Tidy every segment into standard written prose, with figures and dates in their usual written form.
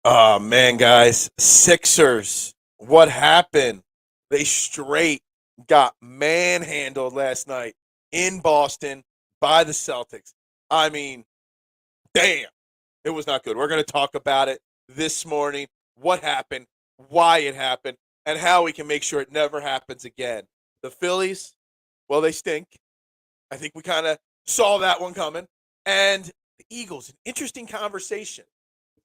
Oh man, guys, Sixers. What happened? They straight got manhandled last night in Boston by the Celtics. I mean, damn, it was not good. We're going to talk about it this morning. What happened, why it happened, and how we can make sure it never happens again. The Phillies, well, they stink. I think we kind of saw that one coming. And the Eagles, an interesting conversation.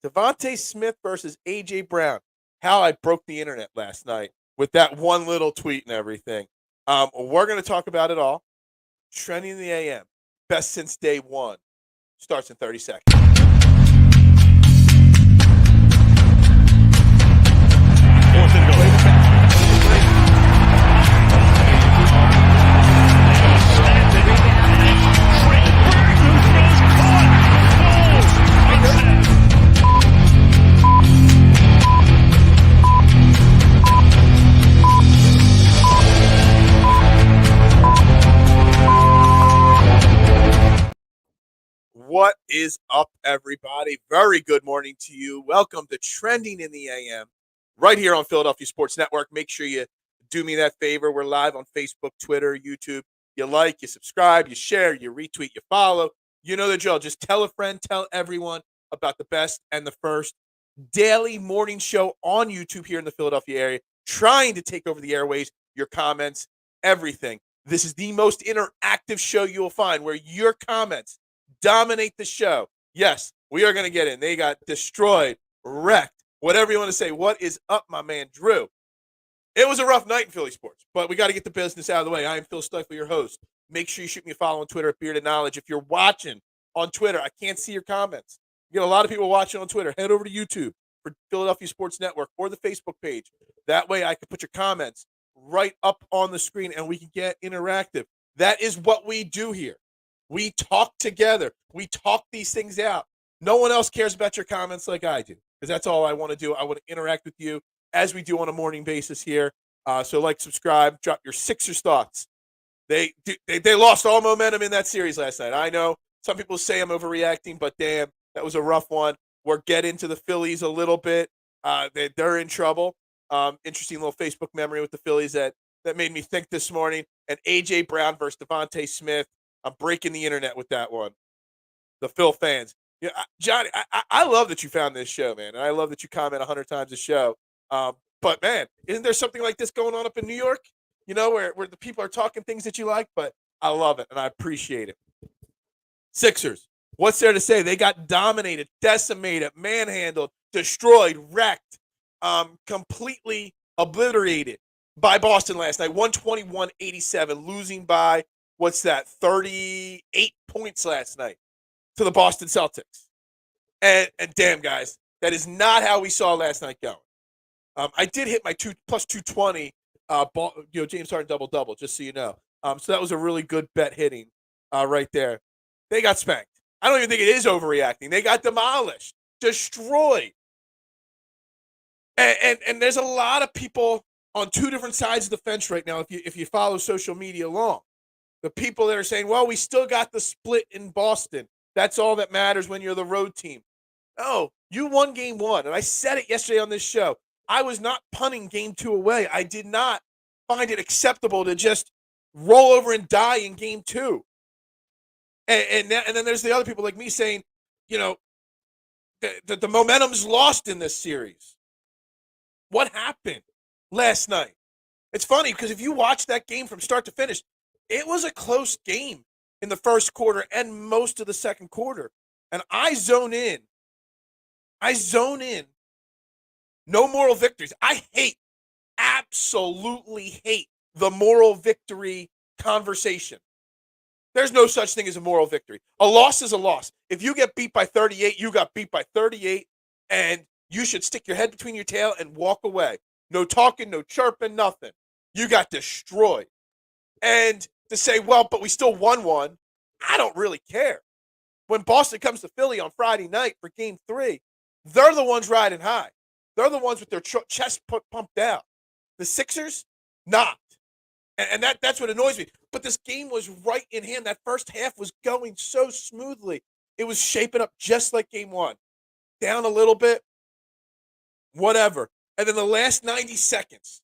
Devonta Smith versus A.J. Brown. How I broke the internet last night with that one little tweet and everything. We're going to talk about it all. Trending in the AM. Best since day one. Starts in 30 seconds. What is up, everybody? Very good morning to you. Welcome to Trending in the AM, right here on Philadelphia Sports Network. Make sure you do me that favor. We're live on Facebook, Twitter, YouTube. You like, you subscribe, you share, you retweet, you follow. You know the drill. Just tell a friend, tell everyone about the best and the first daily morning show on YouTube here in the Philadelphia area, trying to take over the airways, your comments, everything. This is the most interactive show you will find where your comments dominate the show. Yes, we are going to get in. They got destroyed, wrecked, whatever you want to say. What is up, my man, Drew? It was a rough night in Philly sports, but we got to get the business out of the way. I am Phil Stifle, your host. Make sure you shoot me a follow on Twitter at Bearded Knowledge. If you're watching on Twitter, I can't see your comments. You get a lot of people watching on Twitter. Head over to YouTube for Philadelphia Sports Network or the Facebook page. That way I can put your comments right up on the screen and we can get interactive. That is what we do here. We talk together. We talk these things out. No one else cares about your comments like I do, because that's all I want to do. I want to interact with you as we do on a morning basis here. So like, subscribe, drop your Sixers thoughts. They lost all momentum in that series last night. I know some people say I'm overreacting, but damn, that was a rough one. We'll get into the Phillies a little bit. They're in trouble. Interesting little Facebook memory with the Phillies that made me think this morning. And A.J. Brown versus Devonta Smith. I'm breaking the internet with that one. The Phil fans. Yeah, Johnny, I love that you found this show, man. And I love that you comment 100 times a show. But, man, isn't there something like this going on up in New York? You know, where the people are talking things that you like? But I love it, and I appreciate it. Sixers, what's there to say? They got dominated, decimated, manhandled, destroyed, wrecked, completely obliterated by Boston last night. 121-87, losing by, what's that, 38 points last night to the Boston Celtics. And damn, guys, that is not how we saw last night going. I did hit my plus 220, James Harden double-double, just so you know. So that was a really good bet hitting right there. They got spanked. I don't even think it is overreacting. They got demolished, destroyed. And there's a lot of people on two different sides of the fence right now if you follow social media along. The people that are saying, well, we still got the split in Boston. That's all that matters when you're the road team. No, you won game one. And I said it yesterday on this show. I was not punting game two away. I did not find it acceptable to just roll over and die in game two. And then there's the other people like me saying, you know, the momentum's lost in this series. What happened last night? It's funny because if you watch that game from start to finish, it was a close game in the first quarter and most of the second quarter. And I zone in. No moral victories. I absolutely hate the moral victory conversation. There's no such thing as a moral victory. A loss is a loss. If you get beat by 38, you got beat by 38, and you should stick your head between your tail and walk away. No talking, no chirping, nothing. You got destroyed. And to say, well, but we still won one, I don't really care. When Boston comes to Philly on Friday night for game three, they're the ones riding high. They're the ones with their chest pumped out. The Sixers, not. And that's what annoys me. But this game was right in hand. That first half was going so smoothly. It was shaping up just like game one. Down a little bit. whatever. And then the last 90 seconds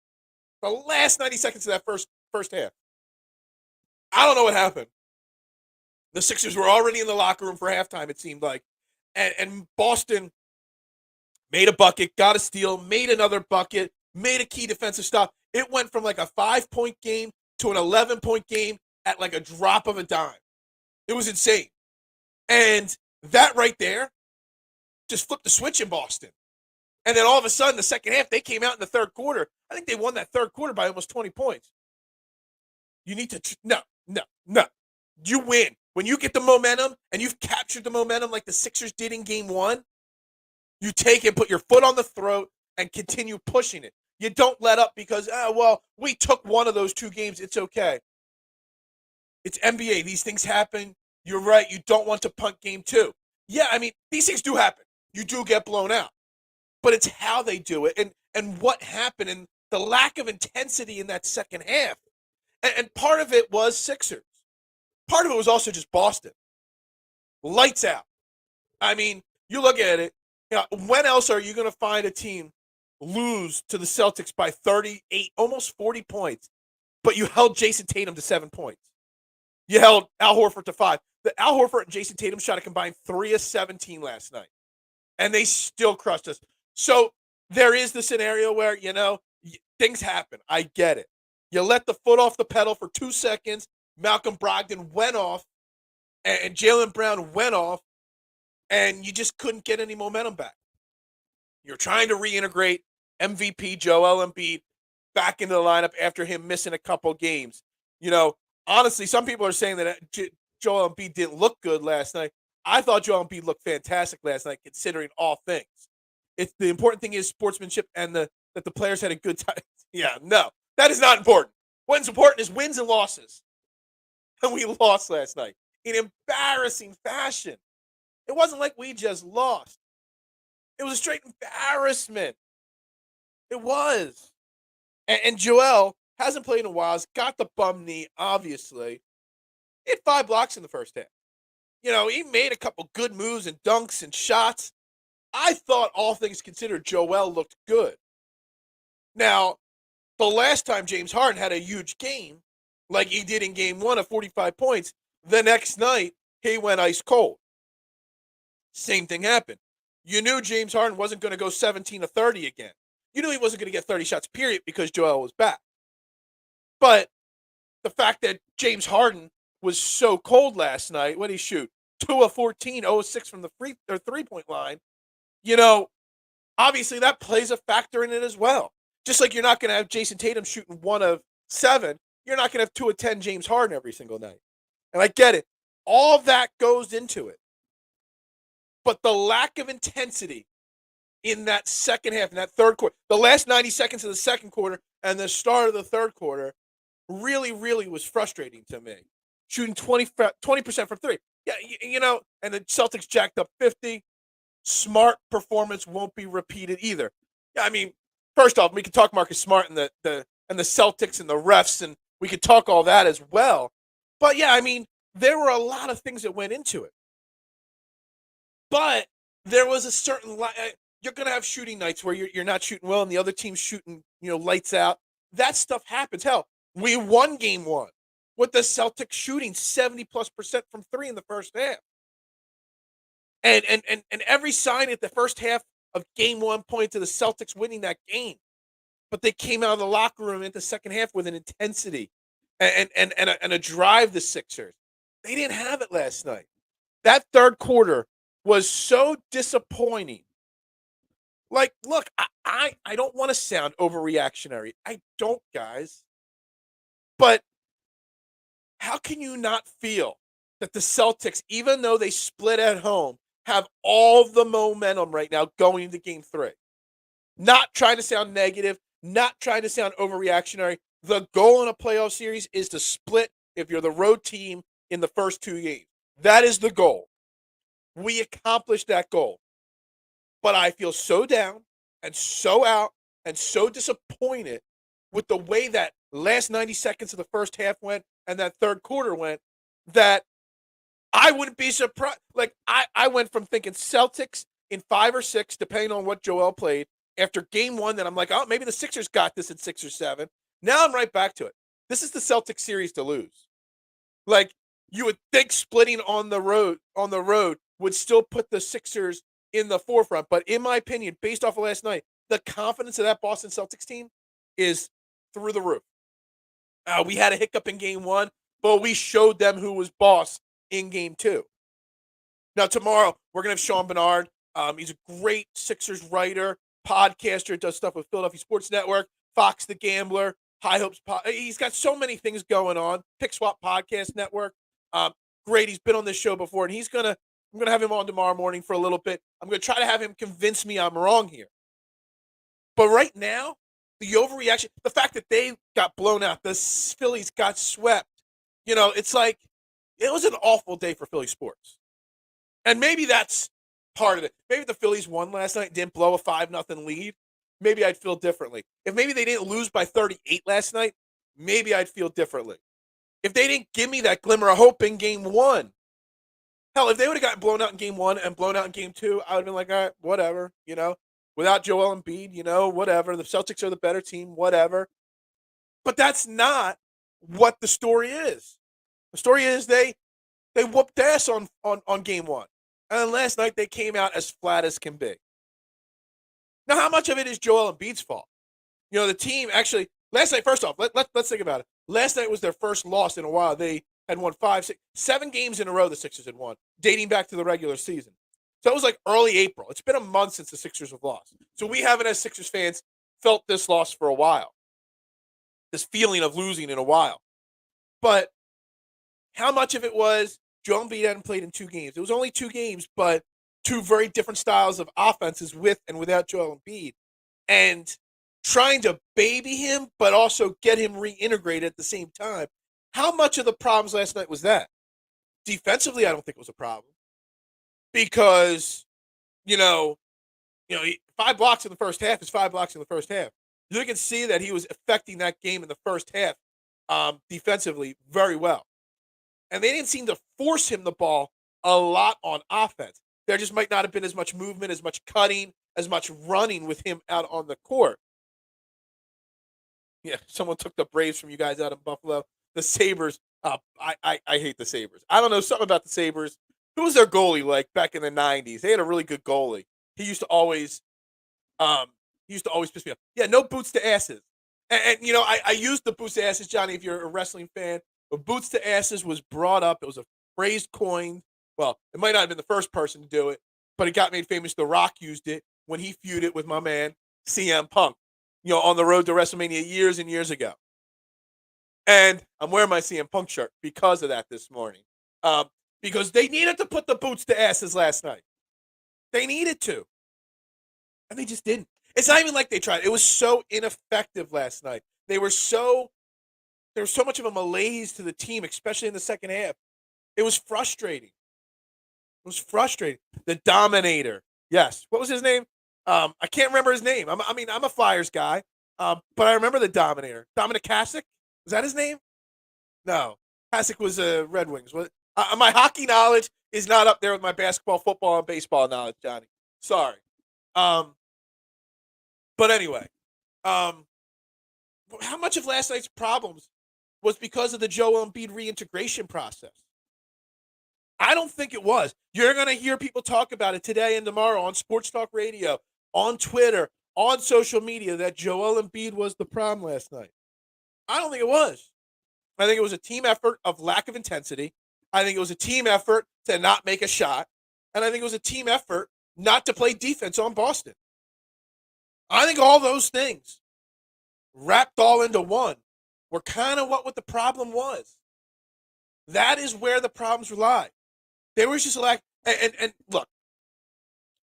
of that first half, I don't know what happened. The Sixers were already in the locker room for halftime, it seemed like. And Boston made a bucket, got a steal, made another bucket, made a key defensive stop. It went from like a 5-point game to an 11-point game at like a drop of a dime. It was insane. And that right there just flipped the switch in Boston. And then all of a sudden, the second half, they came out in the third quarter. I think they won that third quarter by almost 20 points. You need to no. You win. When you get the momentum and you've captured the momentum like the Sixers did in game one, you take it, put your foot on the throat, and continue pushing it. You don't let up because, we took one of those 2 games. It's okay. It's NBA. These things happen. You're right. You don't want to punt game 2. Yeah, I mean, these things do happen. You do get blown out. But it's how they do it and what happened and the lack of intensity in that second half. And part of it was Sixers. Part of it was also just Boston. Lights out. I mean, you look at it, when else are you going to find a team lose to the Celtics by 38, almost 40 points, but you held Jason Tatum to 7 points? You held Al Horford to 5. Al Horford and Jason Tatum shot a combined 3 of 17 last night, and they still crushed us. So there is the scenario where, things happen. I get it. You let the foot off the pedal for 2 seconds. Malcolm Brogdon went off, and Jaylen Brown went off, and you just couldn't get any momentum back. You're trying to reintegrate MVP Joel Embiid back into the lineup after him missing a couple games. Honestly, some people are saying that Joel Embiid didn't look good last night. I thought Joel Embiid looked fantastic last night, considering all things. It's the important thing is sportsmanship and that the players had a good time. Yeah, no, that is not important. What's important is wins and losses. And we lost last night in embarrassing fashion. It wasn't like we just lost. It was a straight embarrassment. It was. And Joel hasn't played in a while. He's got the bum knee, obviously. He had 5 blocks in the first half. He made a couple good moves and dunks and shots. I thought, all things considered, Joel looked good. Now, the last time James Harden had a huge game, like he did in game 1 of 45 points, the next night, he went ice cold. Same thing happened. You knew James Harden wasn't going to go 17 of 30 again. You knew he wasn't going to get 30 shots, period, because Joel was back. But the fact that James Harden was so cold last night, what did he shoot? 2 of 14, 0 of 6 from the 3-point line. Obviously that plays a factor in it as well. Just like you're not going to have Jason Tatum shooting 1 of 7, you're not going to have 2 of 10 James Harden every single night. And I get it. All that goes into it. But the lack of intensity in that second half, in that third quarter, the last 90 seconds of the second quarter and the start of the third quarter really, really was frustrating to me. Shooting 20% from 3. Yeah, and the Celtics jacked up 50. Smart performance won't be repeated either. Yeah, I mean, first off, we could talk Marcus Smart and the Celtics and the refs, and we could talk all that as well. But yeah, I mean, there were a lot of things that went into it. But there was a certain you're going to have shooting nights where you're not shooting well and the other team's shooting, lights out. That stuff happens. Hell, we won game 1 with the Celtics shooting 70+% from 3 in the first half. And every sign at the first half of game 1 pointed to the Celtics winning that game. But they came out of the locker room in the second half with an intensity and a drive, the Sixers. They didn't have it last night. That third quarter was so disappointing. Like, look, I don't want to sound overreactionary. I don't, guys. But how can you not feel that the Celtics, even though they split at home, have all the momentum right now going into game 3? Not trying to sound negative, not trying to sound overreactionary. The goal in a playoff series is to split if you're the road team in the first 2 games. That is the goal. We accomplished that goal. But I feel so down and so out and so disappointed with the way that last 90 seconds of the first half went and that third quarter went that I wouldn't be surprised. Like, I went from thinking Celtics in 5 or 6, depending on what Joel played, after game one that I'm like, oh, maybe the Sixers got this at 6 or 7. Now I'm right back to it. This is the Celtics series to lose. Like, you would think splitting on the road would still put the Sixers in the forefront. But in my opinion, based off of last night, the confidence of that Boston Celtics team is through the roof. We had a hiccup in game one, but we showed them who was boss in game two. Now, tomorrow, we're going to have Sean Bernard. He's a great Sixers writer, podcaster, does stuff with Philadelphia Sports Network, Fox the Gambler, High Hopes. He's got so many things going on. Pick Swap Podcast Network. Great. He's been on this show before, and I'm going to have him on tomorrow morning for a little bit. I'm going to try to have him convince me I'm wrong here. But right now, the overreaction, the fact that they got blown out, the Phillies got swept, it's like it was an awful day for Philly sports. And maybe that's part of it. Maybe the Phillies won last night, didn't blow a 5-0 lead. Maybe I'd feel differently. If maybe they didn't lose by 38 last night, maybe I'd feel differently. If they didn't give me that glimmer of hope in game one, hell, if they would have gotten blown out in game one and blown out in game two, I would have been like, all right, whatever, without Joel Embiid, whatever. The Celtics are the better team, whatever. But that's not what the story is. The story is they whooped ass on game one. And then last night they came out as flat as can be. Now, how much of it is Joel Embiid's fault? The team actually, last night, first off, let's think about it. Last night was their first loss in a while. They had won 5, 6, 7 games in a row the Sixers had won, dating back to the regular season. So it was like early April. It's been a month since the Sixers have lost. So we haven't, as Sixers fans, felt this loss for a while. This feeling of losing in a while. But how much of it was Joel Embiid hadn't played in 2 games? It was only 2 games, but 2 very different styles of offenses with and without Joel Embiid. And trying to baby him, but also get him reintegrated at the same time. How much of the problems last night was that? Defensively, I don't think it was a problem. Because, 5 blocks in the first half is 5 blocks in the first half. You can see that he was affecting that game in the first half defensively very well. And they didn't seem to force him the ball a lot on offense. There just might not have been as much movement, as much cutting, as much running with him out on the court. Yeah, someone took the Braves from you guys out of Buffalo. The Sabres, I hate the Sabres. I don't know, something about the Sabres. Who was their goalie like back in the 90s? They had a really good goalie. He used to always piss me off. Yeah, no boots to asses. And I used the boots to asses, Johnny, if you're a wrestling fan. But boots to asses was brought up. It was a phrase coined. Well, it might not have been the first person to do it, but it got made famous. The Rock used it when he feuded with my man, CM Punk, on the road to WrestleMania years and years ago. And I'm wearing my CM Punk shirt because of that this morning. Because they needed to put the boots to asses last night. They needed to. And they just didn't. It's not even like they tried. It was so ineffective last night. There was so much of a malaise to the team, especially in the second half. It was frustrating. The Dominator. Yes. What was his name? I can't remember his name. I'm a Flyers guy, but I remember the Dominator. Dominic Hasek? Was that his name? No. Hasek was Red Wings. My hockey knowledge is not up there with my basketball, football, and baseball knowledge, Johnny. Sorry. But anyway, how much of last night's problems was because of the Joel Embiid reintegration process? I don't think it was. You're going to hear people talk about it today and tomorrow on Sports Talk Radio, on Twitter, on social media, that Joel Embiid was the problem last night. I don't think it was. I think it was a team effort of lack of intensity. I think it was a team effort to not make a shot. And I think it was a team effort not to play defense on Boston. I think all those things wrapped all into one were kind of what the problem was. That is where the problems lie. There was just a lack. And look,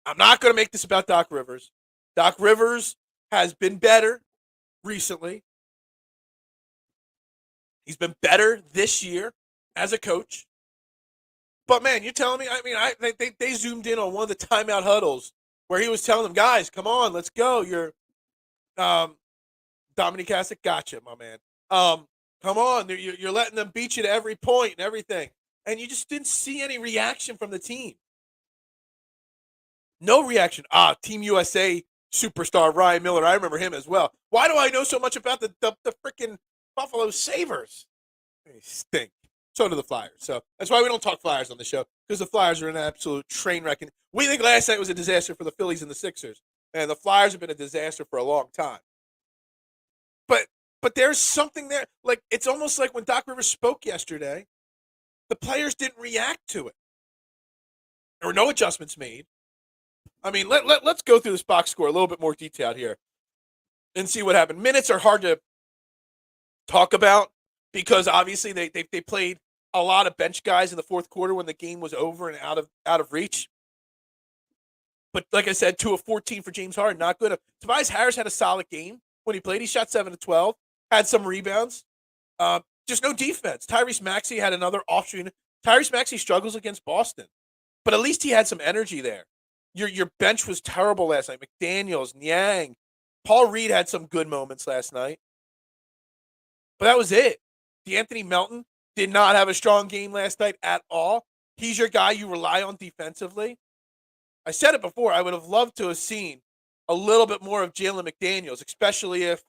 I'm not going to make this about Doc Rivers. Doc Rivers has been better recently. He's been better this year as a coach. But, man, you're telling me, they zoomed in on one of the timeout huddles where he was telling them, guys, come on, let's go. You're Dominic Hasek, gotcha, my man. Come on, you're letting them beat you to every point and everything. And you just didn't see any reaction from the team. No reaction. Team USA superstar Ryan Miller. I remember him as well. Why do I know so much about the freaking Buffalo Sabres? They stink. So do the Flyers. So that's why we don't talk Flyers on the show, because the Flyers are an absolute train wreck. And we think last night was a disaster for the Phillies and the Sixers. And the Flyers have been a disaster for a long time. But there's something there. Like, it's almost like when Doc Rivers spoke yesterday, the players didn't react to it. There were no adjustments made. I mean, let's go through this box score a little bit more detailed here and see what happened. Minutes are hard to talk about because obviously they played a lot of bench guys in the fourth quarter when the game was over and out of reach. But like I said, 2 of 14 for James Harden, not good. Tobias Harris had a solid game when he played. He shot 7 of 12, had some rebounds. Just no defense. Tyrese Maxey had another offshoot. Tyrese Maxey struggles against Boston, but at least he had some energy there. Your bench was terrible last night. McDaniels, Niang, Paul Reed had some good moments last night, but that was it. DeAnthony Melton did not have a strong game last night at all. He's your guy you rely on defensively. I said it before. I would have loved to have seen a little bit more of Jalen McDaniels, especially if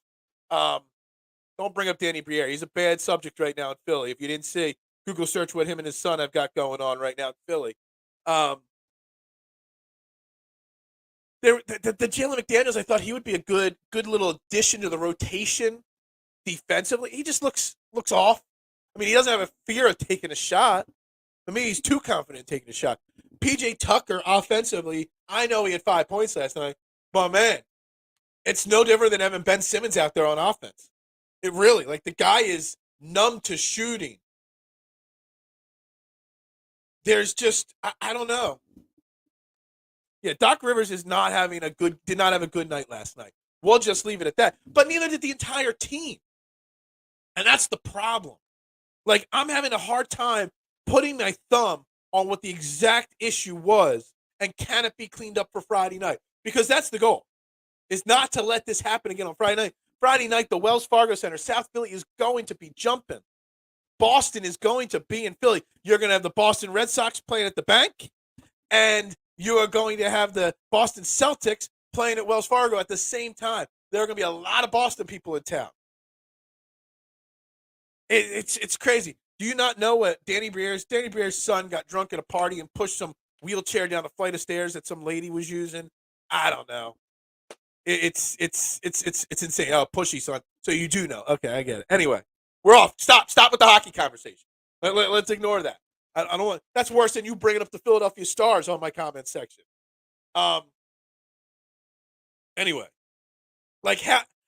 don't bring up Danny Briere. He's a bad subject right now in Philly. If you didn't see, Google search what him and his son have got going on right now in Philly. The Jalen McDaniels, I thought he would be a good little addition to the rotation defensively. He just looks off. I mean, he doesn't have a fear of taking a shot. I mean, he's too confident in taking a shot. PJ Tucker, offensively, I know he had 5 points last night, but man, it's no different than having Ben Simmons out there on offense. It really, like, the guy is numb to shooting. There's just, I don't know. Yeah, Doc Rivers did not have a good night last night. We'll just leave it at that. But neither did the entire team. And that's the problem. Like, I'm having a hard time putting my thumb on what the exact issue was and can it be cleaned up for Friday night? Because that's the goal, is not to let this happen again on Friday night. Friday night, the Wells Fargo Center, South Philly is going to be jumping. Boston is going to be in Philly. You're going to have the Boston Red Sox playing at the bank, and you are going to have the Boston Celtics playing at Wells Fargo at the same time. There are going to be a lot of Boston people in town. It's crazy. Do you not know what Danny Briere's son got drunk at a party and pushed some wheelchair down a flight of stairs that some lady was using? I don't know. It's insane. Oh, pushy son. So you do know. Okay, I get it. Anyway, we're off. Stop with the hockey conversation. Let's ignore that. I don't want. That's worse than you bringing up the Philadelphia Stars on my comment section. Anyway, like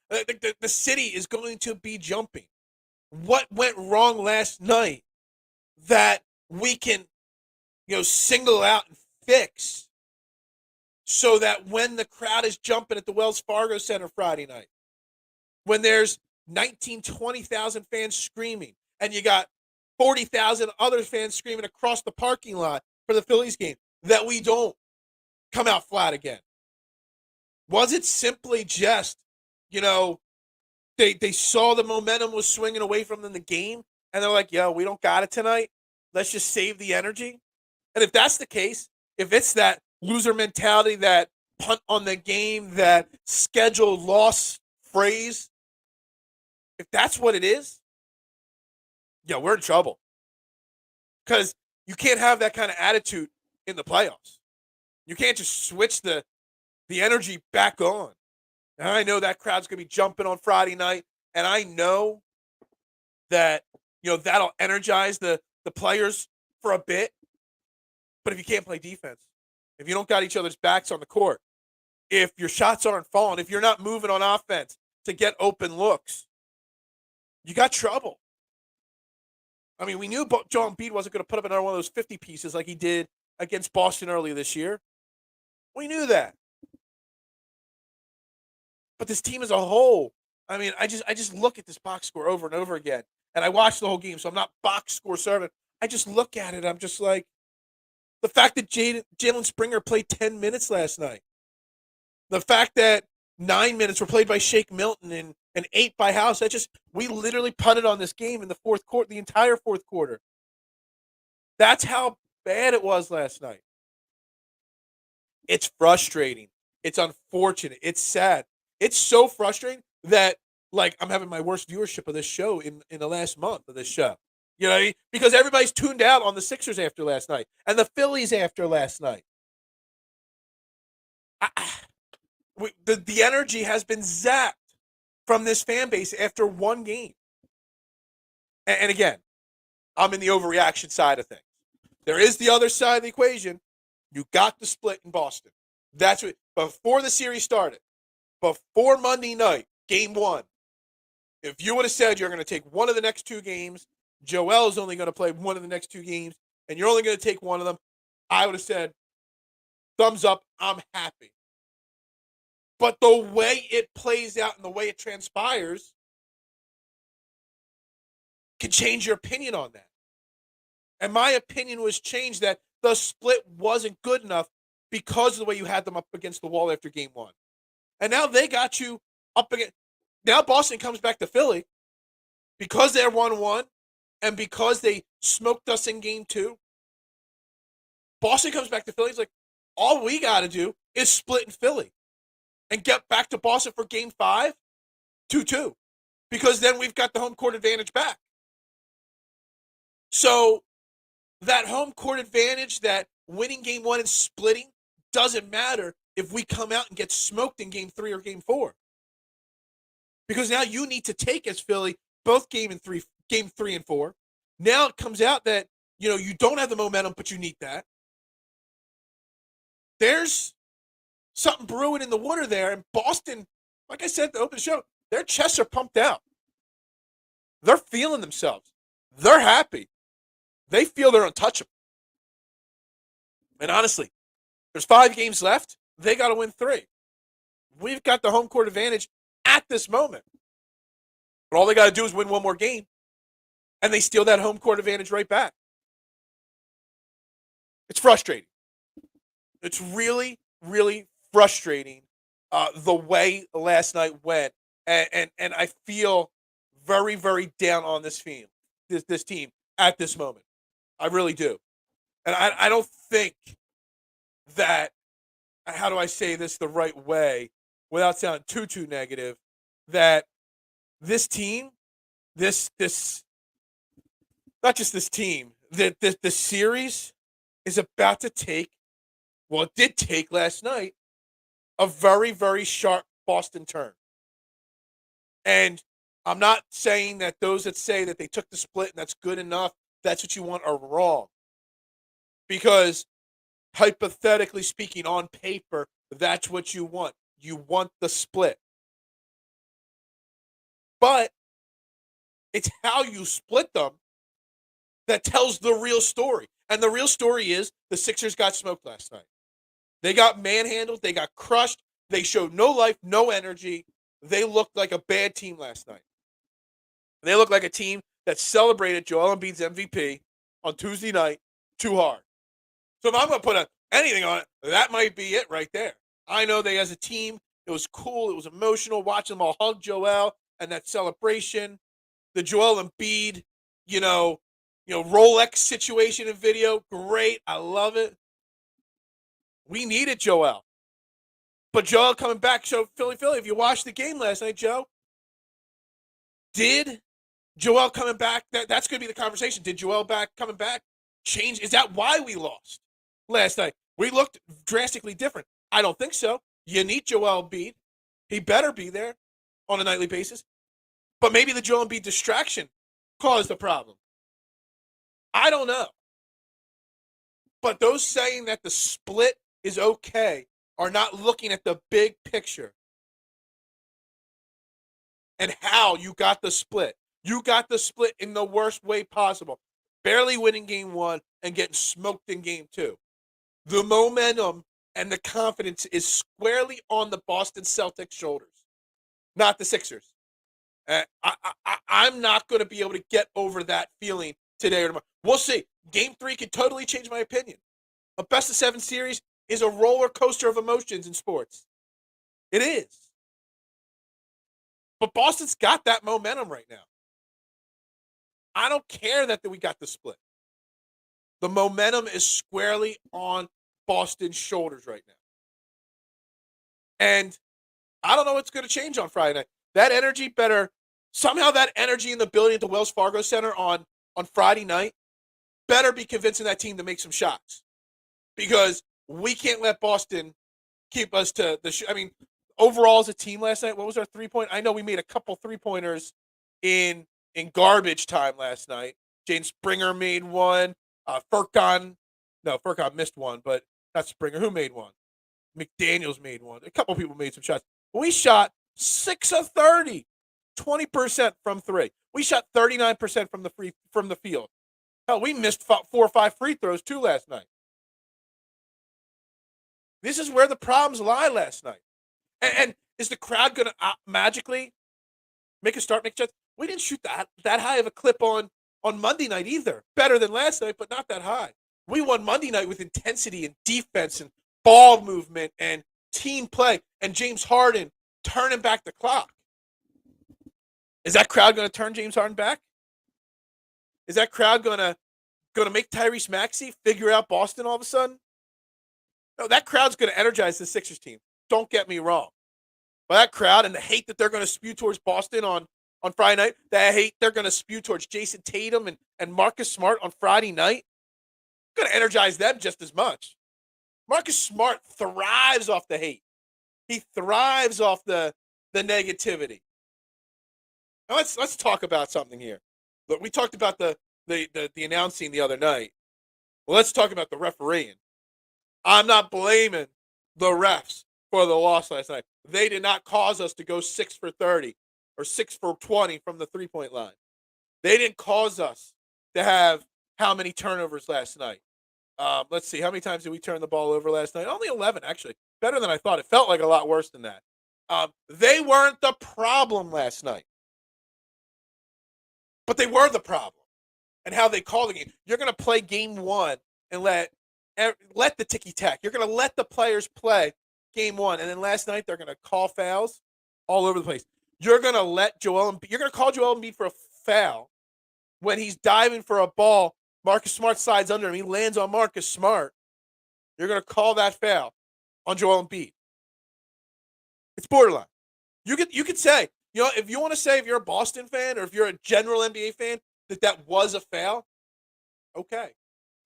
the city is going to be jumping. What went wrong last night that we can, single out and fix so that when the crowd is jumping at the Wells Fargo Center Friday night, when there's 20,000 fans screaming and you got 40,000 other fans screaming across the parking lot for the Phillies game, that we don't come out flat again? Was it simply just, they saw the momentum was swinging away from them in the game, and they're like, we don't got it tonight. Let's just save the energy? And if that's the case, if it's that loser mentality, that punt on the game, that schedule loss phrase, if that's what it is, we're in trouble. Because you can't have that kind of attitude in the playoffs. You can't just switch the energy back on. And I know that crowd's going to be jumping on Friday night, and I know that, that'll energize the players for a bit. But if you can't play defense, if you don't got each other's backs on the court, if your shots aren't falling, if you're not moving on offense to get open looks, you got trouble. I mean, we knew Joel Embiid wasn't going to put up another one of those 50 pieces like he did against Boston earlier this year. We knew that. But this team as a whole, I mean, I just look at this box score over and over again, and I watch the whole game, so I'm not box score serving. I just look at it. I'm just like, the fact that Jalen Springer played 10 minutes last night, the fact that 9 minutes were played by Shake Milton and 8 by House, we literally punted on this game in the fourth quarter, the entire fourth quarter. That's how bad it was last night. It's frustrating. It's unfortunate. It's sad. It's so frustrating that like I'm having my worst viewership of this show in the last month of this show. You know what I mean? Because everybody's tuned out on the Sixers after last night and the Phillies after last night. The energy has been zapped from this fan base after one game. And again, I'm in the overreaction side of things. There is the other side of the equation. You got the split in Boston. That's what before the series started, before Monday night, game one. If you would have said you're going to take one of the next two games, Joel is only going to play one of the next two games, and you're only going to take one of them, I would have said, thumbs up, I'm happy. But the way it plays out and the way it transpires can change your opinion on that. And my opinion was changed that the split wasn't good enough because of the way you had them up against the wall after game one. And now they got you up against. Now Boston comes back to Philly because they're 1-1 and because they smoked us in game two. Boston comes back to Philly. It's like, all we got to do is split in Philly and get back to Boston for game 5, 2-2. Because then we've got the home court advantage back. So that home court advantage, that winning game 1 and splitting, doesn't matter if we come out and get smoked in game 3 or game 4. Because now you need to take as Philly both game 3 and 4. Now it comes out that, you don't have the momentum, but you need that. There's something brewing in the water there. And Boston, like I said at the open show, their chests are pumped out. They're feeling themselves. They're happy. They feel they're untouchable. And honestly, there's 5 games left. They got to win 3. We've got the home court advantage at this moment. But all they got to do is win one more game. And they steal that home court advantage right back. It's frustrating. It's really, really frustrating the way last night went. And I feel very, very down on this team at this moment. I really do. And I don't think that, how do I say this the right way without sounding too negative, that this team, this not just this team, that the series is about to take, well, it did take last night, a very, very sharp Boston turn. And I'm not saying that those that say that they took the split and that's good enough, that's what you want, are wrong. Because hypothetically speaking, on paper, that's what you want. You want the split. But it's how you split them that tells the real story. And the real story is the Sixers got smoked last night. They got manhandled. They got crushed. They showed no life, no energy. They looked like a bad team last night. They looked like a team that celebrated Joel Embiid's MVP on Tuesday night too hard. So if I'm going to put anything on it, that might be it right there. I know they, as a team, it was cool. It was emotional watching them all hug Joel and that celebration. The Joel Embiid, Rolex situation and video, great. I love it. We needed Joel. But Joel coming back, so Philly, if you watched the game last night, Joe, did Joel coming back, that's going to be the conversation. Did Joel coming back change? Is that why we lost last night? We looked drastically different. I don't think so. You need Joel Embiid. He better be there on a nightly basis. But maybe the Joel Embiid distraction caused the problem. I don't know. But those saying that the split is okay are not looking at the big picture and how you got the split. You got the split in the worst way possible. Barely winning game 1 and getting smoked in game 2. The momentum and the confidence is squarely on the Boston Celtics' shoulders, not the Sixers. I'm not going to be able to get over that feeling today or tomorrow. We'll see. Game 3 could totally change my opinion. A best-of-7 series is a roller coaster of emotions in sports. It is. But Boston's got that momentum right now. I don't care that we got the split. The momentum is squarely on Boston's shoulders right now. And I don't know what's going to change on Friday night. That energy better somehow that energy in the building at the Wells Fargo Center on Friday night better be convincing that team to make some shots because we can't let Boston keep us to the. I mean, overall as a team last night, what was our 3-point? I know we made a couple 3-pointers in garbage time last night. Jane Springer made one. Furkan missed one, but not Springer. Who made one? McDaniels made one. A couple people made some shots. We shot 6 of 30, 20% from three. We shot 39% from the field. Hell, we missed 4 or 5 free throws too last night. This is where the problems lie last night. And is the crowd going to magically make a start, make shots? We didn't shoot that high of a clip on Monday night either. Better than last night, but not that high. We won Monday night with intensity and defense and ball movement and team play and James Harden turning back the clock. Is that crowd going to turn James Harden back? Is that crowd going to make Tyrese Maxey figure out Boston all of a sudden? No, that crowd's going to energize the Sixers team. Don't get me wrong. But that crowd and the hate that they're going to spew towards Boston on Friday night, that hate they're going to spew towards Jason Tatum and Marcus Smart on Friday night, going to energize them just as much. Marcus Smart thrives off the hate. He thrives off the negativity. Now let's talk about something here. Look, we talked about the announcing the other night. Well, let's talk about the refereeing. I'm not blaming the refs for the loss last night. They did not cause us to go 6 for 30 or 6 for 20 from the 3-point line. They didn't cause us to have how many turnovers last night. Let's see. How many times did we turn the ball over last night? Only 11, actually. Better than I thought. It felt like a lot worse than that. They weren't the problem last night. But they were the problem. And how they called the game. You're going to play game one and let the ticky-tack. You're going to let the players play game one. And then last night, they're going to call fouls all over the place. You're going to let you're going to call Joel Embiid for a foul when he's diving for a ball. Marcus Smart slides under him. He lands on Marcus Smart. You're going to call that foul on Joel Embiid. It's borderline. You could say, if you want to say if you're a Boston fan or if you're a general NBA fan that was a foul, okay.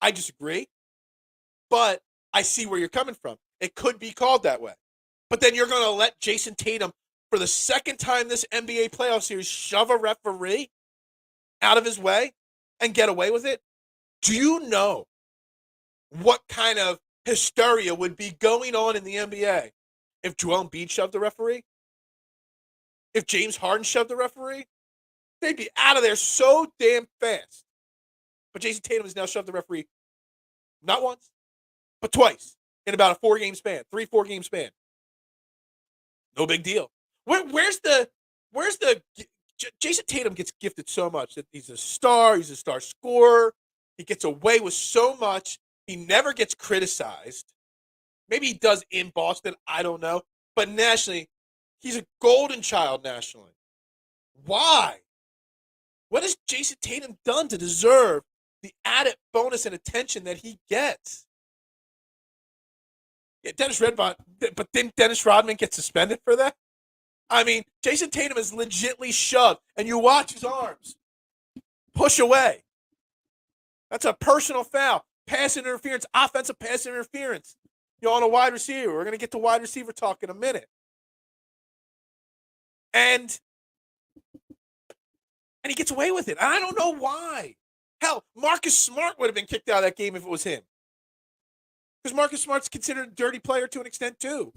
I disagree, but I see where you're coming from. It could be called that way. But then you're going to let Jason Tatum, for the second time this NBA playoff series, shove a referee out of his way and get away with it? Do you know what kind of hysteria would be going on in the NBA if Joel Embiid shoved the referee? If James Harden shoved the referee? They'd be out of there so damn fast. But Jason Tatum has now shoved the referee not once, but twice in about a 4-game span, 3-4 game span. No big deal. Where's the Jason Tatum gets gifted so much that he's a star scorer. He gets away with so much. He never gets criticized. Maybe he does in Boston, I don't know. But nationally, he's a golden child nationally. Why? What has Jason Tatum done to deserve the added bonus and attention that he gets? Yeah, but didn't Dennis Rodman get suspended for that? I mean, Jason Tatum is legitly shoved, and you watch his arms push away. That's a personal foul. Pass interference, offensive pass interference. On a wide receiver. We're going to get to wide receiver talk in a minute. And he gets away with it. I don't know why. Hell, Marcus Smart would have been kicked out of that game if it was him. Because Marcus Smart's considered a dirty player to an extent, too.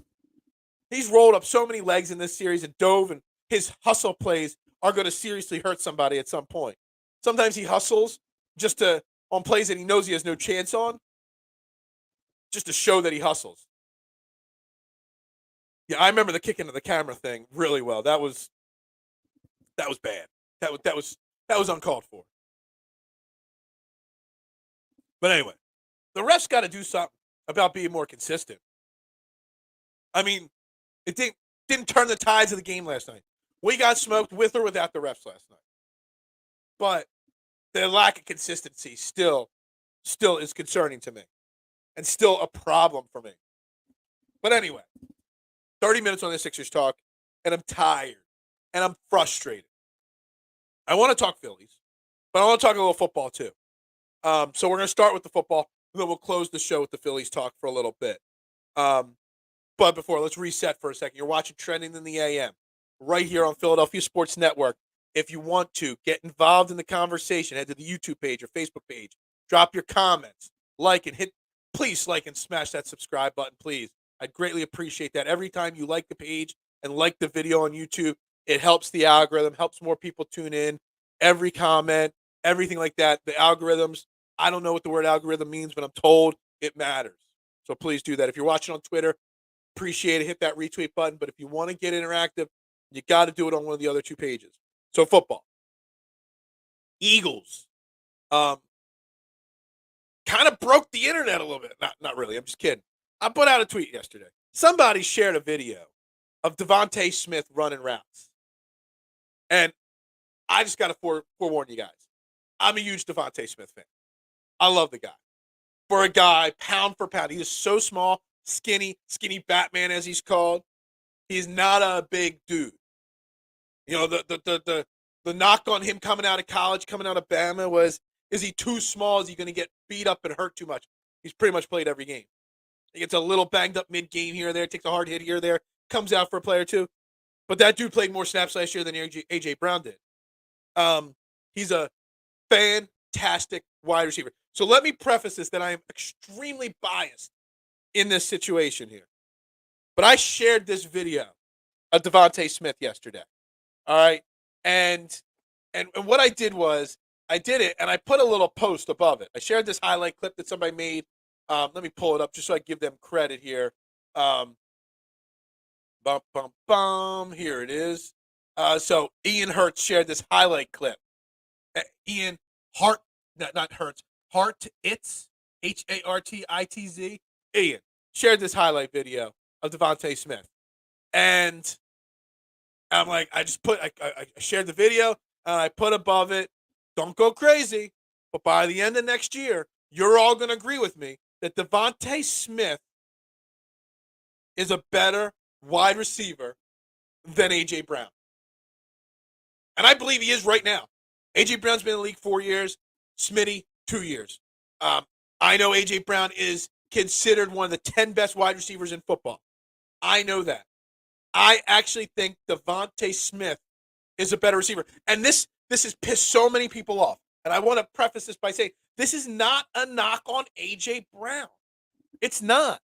He's rolled up so many legs in this series and dove, and his hustle plays are going to seriously hurt somebody at some point. Sometimes he hustles just on plays that he knows he has no chance on, just to show that he hustles. Yeah, I remember the kick into the camera thing really well. That was bad. That was uncalled for. But anyway, the refs got to do something about being more consistent. I mean, it didn't turn the tides of the game last night. We got smoked with or without the refs last night. But the lack of consistency still is concerning to me and still a problem for me. But anyway, 30 minutes on the Sixers talk, and I'm tired, and I'm frustrated. I want to talk Phillies, but I want to talk a little football too. So we're going to start with the football, and then we'll close the show with the Phillies talk for a little bit. But before, let's reset for a second. You're watching Trending in the AM right here on Philadelphia Sports Network. If you want to get involved in the conversation, head to the YouTube page or Facebook page. Drop your comments, please like and smash that subscribe button, please. I'd greatly appreciate that. Every time you like the page and like the video on YouTube, it helps the algorithm, helps more people tune in. Every comment, everything like that. The algorithms, I don't know what the word algorithm means, but I'm told it matters. So please do that. If you're watching on Twitter, appreciate it. Hit that retweet button. But if you want to get interactive, you got to do it on one of the other two pages. So football. Eagles. Kind of broke the internet a little bit. Not really. I'm just kidding. I put out a tweet yesterday. Somebody shared a video of Devonta Smith running routes. And I just got to forewarn you guys. I'm a huge Devonta Smith fan. I love the guy. For a guy, pound for pound, he is so small, skinny Batman as he's called. He's not a big dude. You know, the knock on him coming out of college, coming out of Bama was, is he too small? Is he going to get beat up and hurt too much? He's pretty much played every game. He gets a little banged up mid-game here or there, takes a hard hit here or there, comes out for a play or two. But that dude played more snaps last year than A.J. Brown did. He's a fantastic wide receiver. So let me preface this that I am extremely biased in this situation here. But I shared this video of Devonta Smith yesterday. All right. And what I did was I did it and I put a little post above it. I shared this highlight clip that somebody made. Let me pull it up just so I give them credit here. Here it is. So Ian Hertz shared this highlight clip. Ian Hart, not Hertz, Hartitz, Hartitz. Ian shared this highlight video of Devonta Smith. And I'm like, I shared the video and I put above it, don't go crazy, but by the end of next year, you're all going to agree with me that Devonta Smith is a better wide receiver than A.J. Brown. And I believe he is right now. A.J. Brown's been in the league 4 years, Smitty, 2 years. I know A.J. Brown is considered one of the 10 best wide receivers in football. I know that. I actually think Devonta Smith is a better receiver. And this has pissed so many people off. And I want to preface this by saying this is not a knock on A.J. Brown. It's not.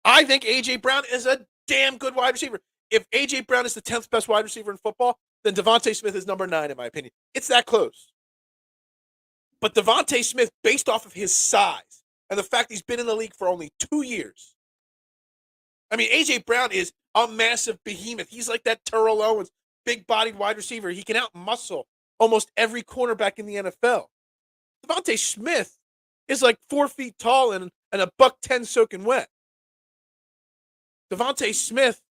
I think A.J. Brown is a damn good wide receiver. If A.J. Brown is the 10th best wide receiver in football, then Devonta Smith is number 9 in my opinion. It's that close. But Devonta Smith, based off of his size and the fact he's been in the league for only 2 years. I mean, A.J. Brown is a massive behemoth. He's like that Terrell Owens, big-bodied wide receiver. He can out-muscle almost every cornerback in the NFL. Devonta Smith is like 4 feet tall and a $110 soaking wet. Devonta Smith,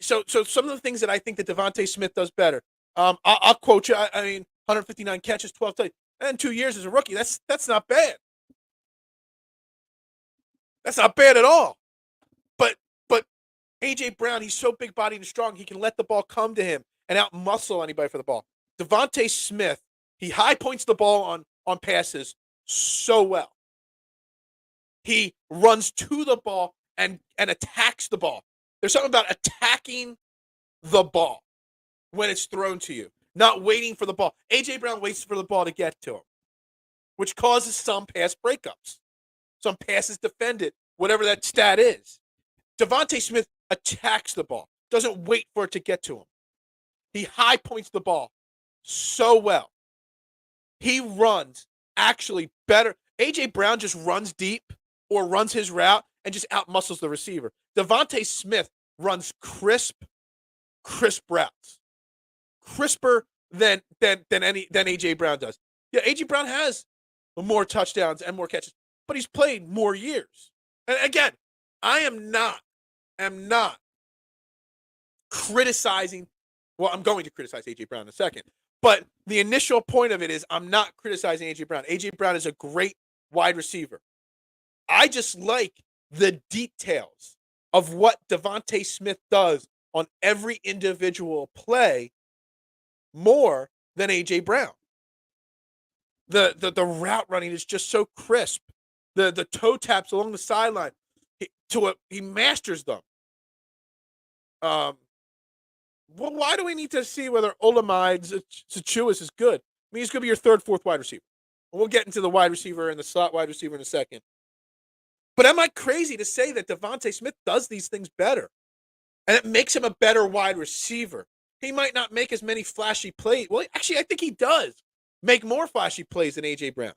so some of the things that I think that Devonta Smith does better. I'll quote you. I mean, 159 catches, 12 touchdowns, and 2 years as a rookie. That's not bad. That's not bad at all. But A.J. Brown, he's so big-bodied and strong, he can let the ball come to him and out-muscle anybody for the ball. Devonta Smith, he high points the ball on passes so well. He runs to the ball and attacks the ball. There's something about attacking the ball when it's thrown to you, not waiting for the ball. A.J. Brown waits for the ball to get to him, which causes some pass breakups. Some passes defended, whatever that stat is. Devonta Smith attacks the ball, doesn't wait for it to get to him. He high points the ball so well. He runs actually better. A.J. Brown just runs deep or runs his route and just out-muscles the receiver. Devonta Smith runs crisp routes. Crisper than A.J. Brown does. Yeah, A.J. Brown has more touchdowns and more catches, but he's played more years. And again, I am not criticizing. Well, I'm going to criticize A.J. Brown in a second. But the initial point of it is I'm not criticizing A.J. Brown. A.J. Brown is a great wide receiver. I just like the details of what Devonta Smith does on every individual play more than A.J. Brown. The route running is just so crisp. The toe taps along the sideline, he masters them. Well, why do we need to see whether Olamide Zaccheaus is good? I mean, he's going to be your third, fourth wide receiver. And we'll get into the wide receiver and the slot wide receiver in a second. But am I crazy to say that Devonta Smith does these things better? And it makes him a better wide receiver. He might not make as many flashy plays. Well, actually, I think he does make more flashy plays than A.J. Brown.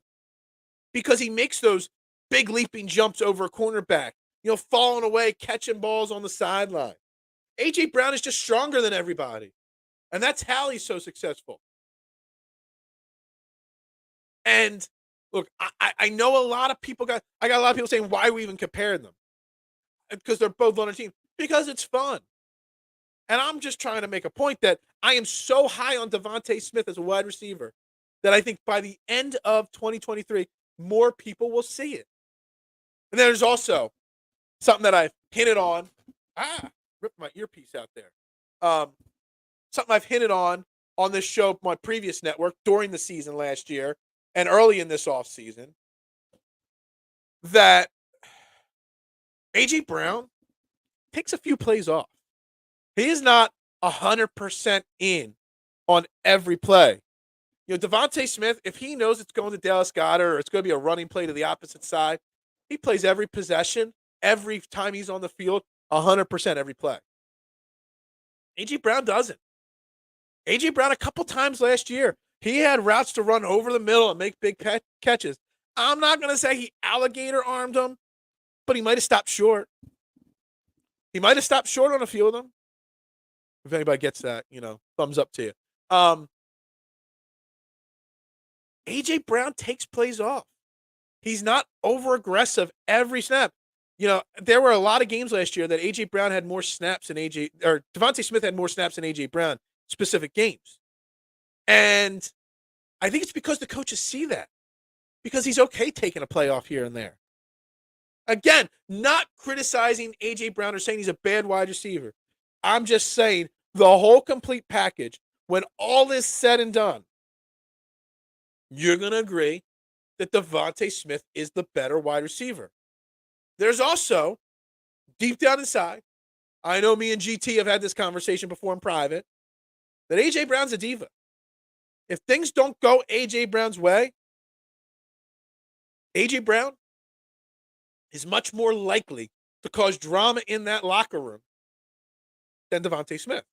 Because he makes those big leaping jumps over a cornerback, falling away, catching balls on the sideline. A.J. Brown is just stronger than everybody. And that's how he's so successful. And look, I know a lot of people I got a lot of people saying, why are we even comparing them? Because they're both on a team. Because it's fun. And I'm just trying to make a point that I am so high on Devonta Smith as a wide receiver that I think by the end of 2023, more people will see it. And then there's also something that I've hinted on. Ripped my earpiece out there. Something I've hinted on this show, my previous network, during the season last year and early in this offseason, that A.J. Brown takes a few plays off. He is not 100% in on every play. Devonta Smith, if he knows it's going to Dallas Goedert or it's going to be a running play to the opposite side, he plays every possession, every time he's on the field, 100% every play. A.J. Brown doesn't. A.J. Brown, a couple times last year, he had routes to run over the middle and make big catches. I'm not going to say he alligator armed them, but he might have stopped short. He might have stopped short on a few of them. If anybody gets that, thumbs up to you. A.J. Brown takes plays off. He's not over-aggressive every snap. There were a lot of games last year that A.J. Brown had more snaps than Devonta Smith had more snaps than A.J. Brown, specific games. And I think it's because the coaches see that. Because he's okay taking a play off here and there. Again, not criticizing A.J. Brown or saying he's a bad wide receiver. I'm just saying the whole complete package, when all is said and done, you're going to agree that Devonta Smith is the better wide receiver. There's also, deep down inside, I know me and GT have had this conversation before in private, that A.J. Brown's a diva. If things don't go A.J. Brown's way, A.J. Brown is much more likely to cause drama in that locker room than Devonta Smith.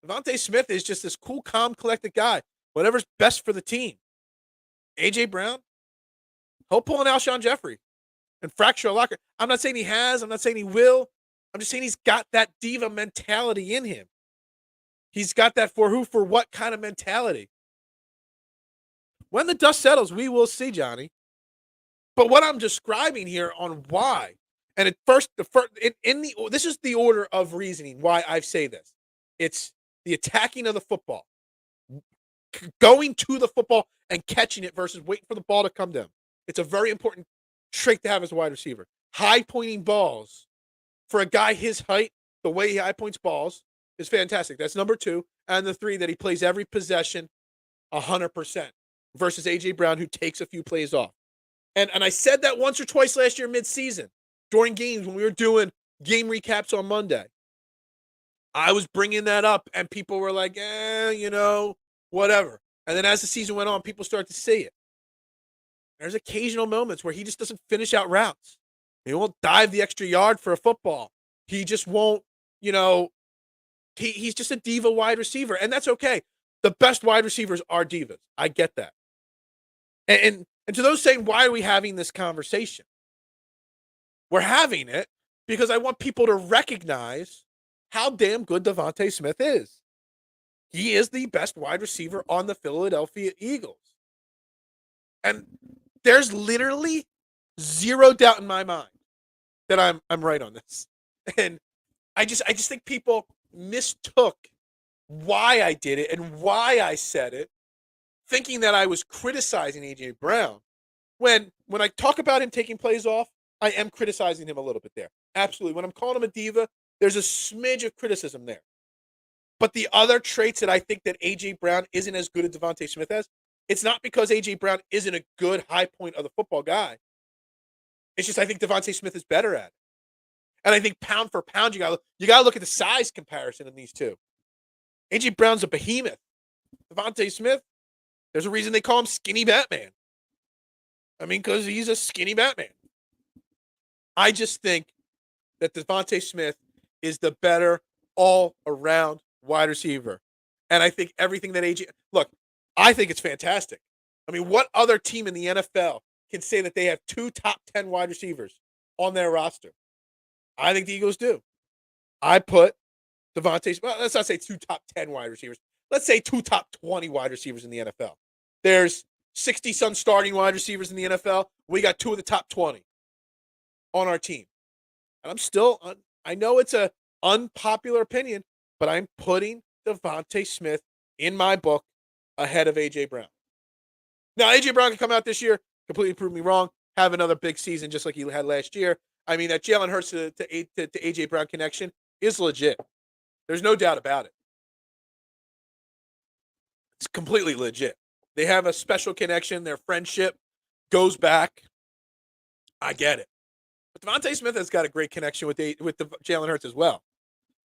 Devonta Smith is just this cool, calm, collected guy. Whatever's best for the team. A.J. Brown, he'll pull an Alshon Jeffrey and fracture a locker. I'm not saying he has. I'm not saying he will. I'm just saying he's got that diva mentality in him. He's got that for who, for what kind of mentality. When the dust settles, we will see, Johnny. But what I'm describing here on why, and this is the order of reasoning why I say this. It's the attacking of the football, going to the football and catching it versus waiting for the ball to come down. It's a very important trait to have as a wide receiver. High pointing balls for a guy his height, the way he high points balls is fantastic. That's number 2. And the 3, that he plays every possession 100% versus A.J. Brown, who takes a few plays off. And I said that once or twice last year mid-season during games when we were doing game recaps on Monday. I was bringing that up, and people were like, whatever. And then as the season went on, people started to see it. There's occasional moments where he just doesn't finish out routes. He won't dive the extra yard for a football. He just won't, he's just a diva wide receiver, and that's okay. The best wide receivers are divas. I get that. And to those saying, why are we having this conversation? We're having it because I want people to recognize how damn good Devonta Smith is. He is the best wide receiver on the Philadelphia Eagles. And there's literally zero doubt in my mind that I'm right on this. And I just think people mistook why I did it and why I said it, thinking that I was criticizing A.J. Brown. When I talk about him taking plays off, I am criticizing him a little bit there. Absolutely. When I'm calling him a diva, there's a smidge of criticism there. But the other traits that I think that A.J. Brown isn't as good as Devonta Smith as, it's not because A.J. Brown isn't a good high point of the football guy. It's just I think Devonta Smith is better at it. And I think pound for pound, you gotta look at the size comparison in these two. A.J. Brown's a behemoth. Devonta Smith, there's a reason they call him Skinny Batman. I mean, because he's a skinny Batman. I just think that Devonta Smith is the better all-around wide receiver. And I think everything that A.J. Look, I think it's fantastic. I mean, what other team in the NFL can say that they have 2 top 10 wide receivers on their roster? I think the Eagles do. I put Devonta, well, let's not say 2 top 10 wide receivers. Let's say 2 top 20 wide receivers in the NFL. There's 60-some starting wide receivers in the NFL. We got 2 of the top 20 on our team. And I'm still, I know it's an unpopular opinion, but I'm putting Devonta Smith in my book ahead of A.J. Brown. Now, A.J. Brown can come out this year, completely prove me wrong, have another big season just like he had last year. I mean, that Jalen Hurts to A.J. Brown connection is legit. There's no doubt about it. It's completely legit. They have a special connection. Their friendship goes back. I get it. But Devonta Smith has got a great connection with Jalen Hurts as well.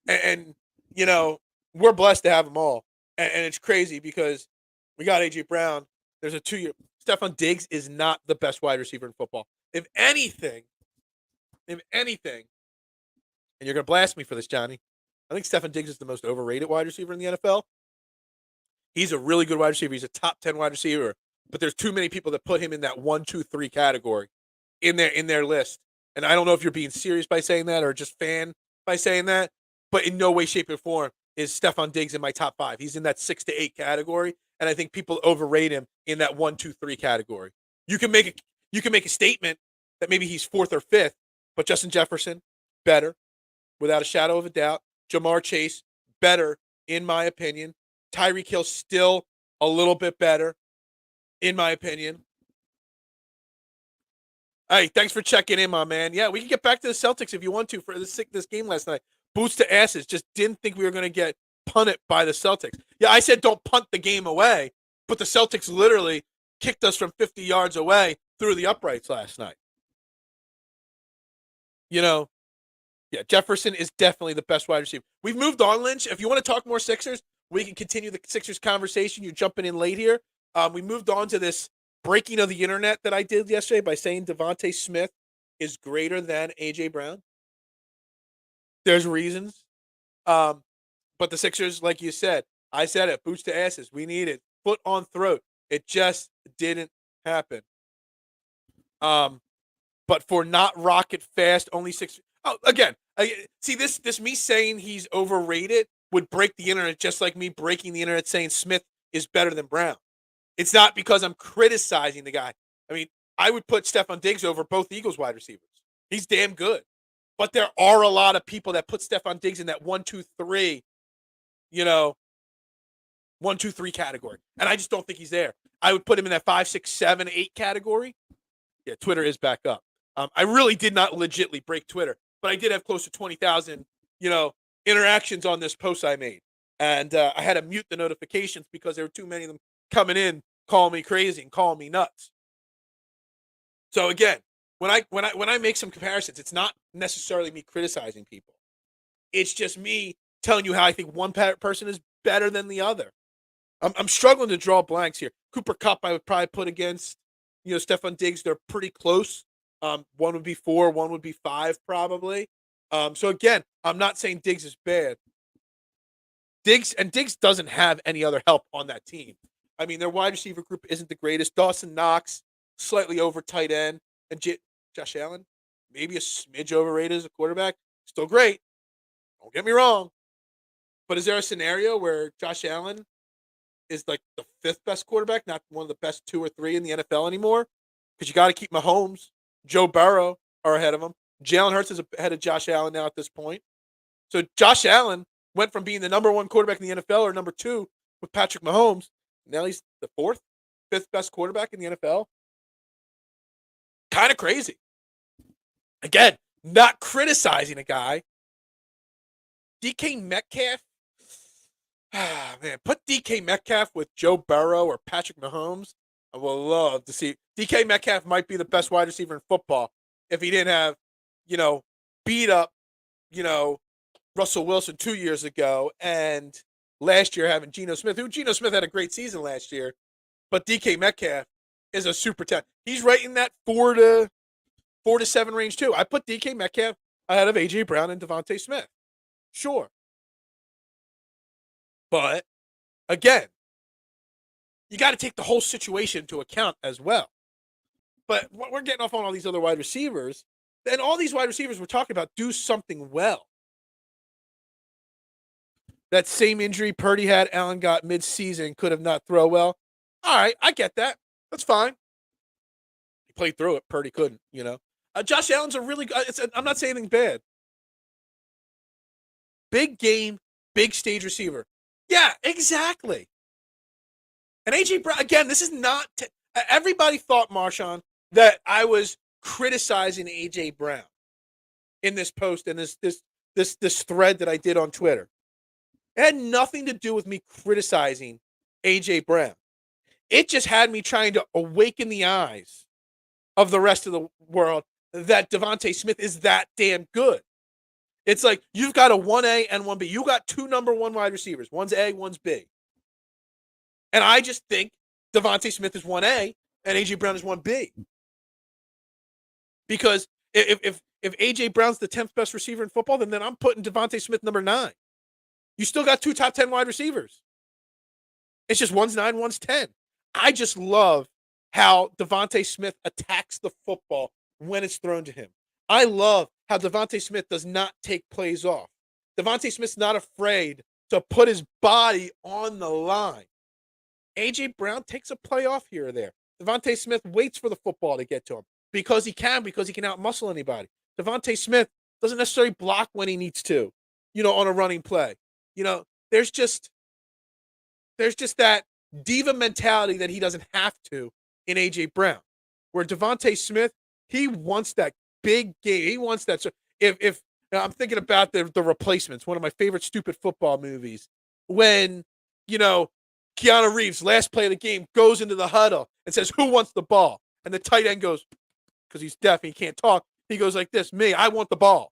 And, you know, we're blessed to have them all. And it's crazy because we got A.J. Brown. There's a 2-year. Stephon Diggs is not the best wide receiver in football. If anything, and you're going to blast me for this, Johnny, I think Stephon Diggs is the most overrated wide receiver in the NFL. He's a really good wide receiver. He's a top 10 wide receiver. But there's too many people that put him in that 1, 2, 3 category in their list. And I don't know if you're being serious by saying that or just fan by saying that. But in no way, shape, or form is Stephon Diggs in my top 5. He's in that 6 to 8 category. And I think people overrate him in that 1, 2, 3 category. You can make a statement that maybe he's 4th or 5th, but Justin Jefferson, better, without a shadow of a doubt. Jamar Chase, better, in my opinion. Tyreek Hill, still a little bit better, in my opinion. Hey, thanks for checking in, my man. Yeah, we can get back to the Celtics if you want to for this game last night. Boots to asses. Just didn't think we were going to get punted by the Celtics. Yeah, I said don't punt the game away, but the Celtics literally kicked us from 50 yards away through the uprights last night. You know, yeah, Jefferson is definitely the best wide receiver. We've moved on, Lynch. If you want to talk more Sixers, we can continue the Sixers conversation. You're jumping in late here. We moved on to this breaking of the internet that I did yesterday by saying Devonta Smith is greater than A.J. Brown. There's reasons. But the Sixers, like you said, I said it, boots to asses. We need it. Foot on throat. It just didn't happen. But for not rocket fast, only 6. Oh, again, see this me saying he's overrated would break the internet just like me breaking the internet saying Smith is better than Brown. It's not because I'm criticizing the guy. I mean, I would put Stephon Diggs over both Eagles wide receivers. He's damn good. But there are a lot of people that put Stephon Diggs in that 1, 2, 3, 1, 2, 3 category. And I just don't think he's there. I would put him in that 5, 6, 7, 8 category. Yeah, Twitter is back up. I really did not legitly break Twitter, but I did have close to 20,000, interactions on this post I made. And I had to mute the notifications because there were too many of them coming in, calling me crazy and calling me nuts. So again, when I make some comparisons, it's not necessarily me criticizing people. It's just me telling you how I think one person is better than the other. I'm struggling to draw blanks here. Cooper Kupp, I would probably put against, Stephon Diggs. They're pretty close. One would be 4, one would be 5, probably. So again, I'm not saying Diggs is bad. Diggs doesn't have any other help on that team. I mean, their wide receiver group isn't the greatest. Dawson Knox, slightly over tight end, and Josh Allen, maybe a smidge overrated as a quarterback. Still great. Don't get me wrong. But is there a scenario where Josh Allen is like the 5th best quarterback, not one of the best 2 or 3 in the NFL anymore? Because you got to keep Mahomes, Joe Burrow are ahead of him. Jalen Hurts is ahead of Josh Allen now at this point. So Josh Allen went from being the number 1 quarterback in the NFL or number 2 with Patrick Mahomes. Now he's the 4th, 5th best quarterback in the NFL. Kind of crazy. Again, not criticizing a guy. DK Metcalf. Man, put DK Metcalf with Joe Burrow or Patrick Mahomes. I would love to see. DK Metcalf might be the best wide receiver in football if he didn't have, beat up, Russell Wilson 2 years ago, and last year having Geno Smith, who Geno Smith had a great season last year, but DK Metcalf is a super talent. He's right in that 4 to 7 range too. I put DK Metcalf ahead of AJ Brown and Devonta Smith. Sure. But again, you got to take the whole situation into account as well. But we're getting off on all these other wide receivers. And all these wide receivers we're talking about do something well. That same injury Purdy had, Allen got mid-season, could have not throw well. All right, I get that. That's fine. He played through it. Purdy couldn't, Josh Allen's a really good, I'm not saying anything bad. Big game, big stage receiver. Yeah, exactly. And A.J. Brown, again, this is not, everybody thought, Marshawn, that I was criticizing A.J. Brown in this post and this thread that I did on Twitter. It had nothing to do with me criticizing A.J. Brown. It just had me trying to awaken the eyes of the rest of the world that Devonta Smith is that damn good. It's like you've got a 1A and 1B. You got two number one wide receivers. One's A, one's B. And I just think Devonta Smith is 1A and A.J. Brown is 1B. Because if A.J. Brown's the 10th best receiver in football, then I'm putting Devonta Smith number 9. You still got two top 10 wide receivers. It's just one's 9, one's 10. I just love how Devonta Smith attacks the football when it's thrown to him. I love how Devonta Smith does not take plays off. Devonta Smith's not afraid to put his body on the line. A.J. Brown takes a play off here or there. Devonta Smith waits for the football to get to him because he can out-muscle anybody. Devonta Smith doesn't necessarily block when he needs to, on a running play. There's just that diva mentality that he doesn't have to in A.J. Brown. Where Devonta Smith, he wants that big game. He wants that. So if I'm thinking about the Replacements, one of my favorite stupid football movies, when, Keanu Reeves, last play of the game, goes into the huddle and says, "Who wants the ball?" And the tight end goes, because he's deaf and he can't talk, he goes like this, "Me, I want the ball."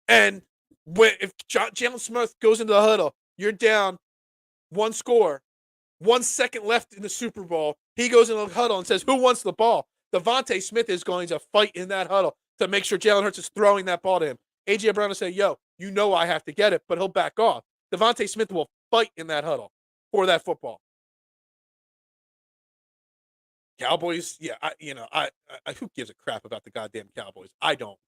And if Jalen Smith goes into the huddle, you're down 1 score, 1 second left in the Super Bowl, he goes into the huddle and says, "Who wants the ball?" Devonta Smith is going to fight in that huddle to make sure Jalen Hurts is throwing that ball to him. A.J. Brown will say, "Yo, I have to get it," but he'll back off. Devonta Smith will fight in that huddle for that football. Cowboys, yeah, I who gives a crap about the goddamn Cowboys? I don't.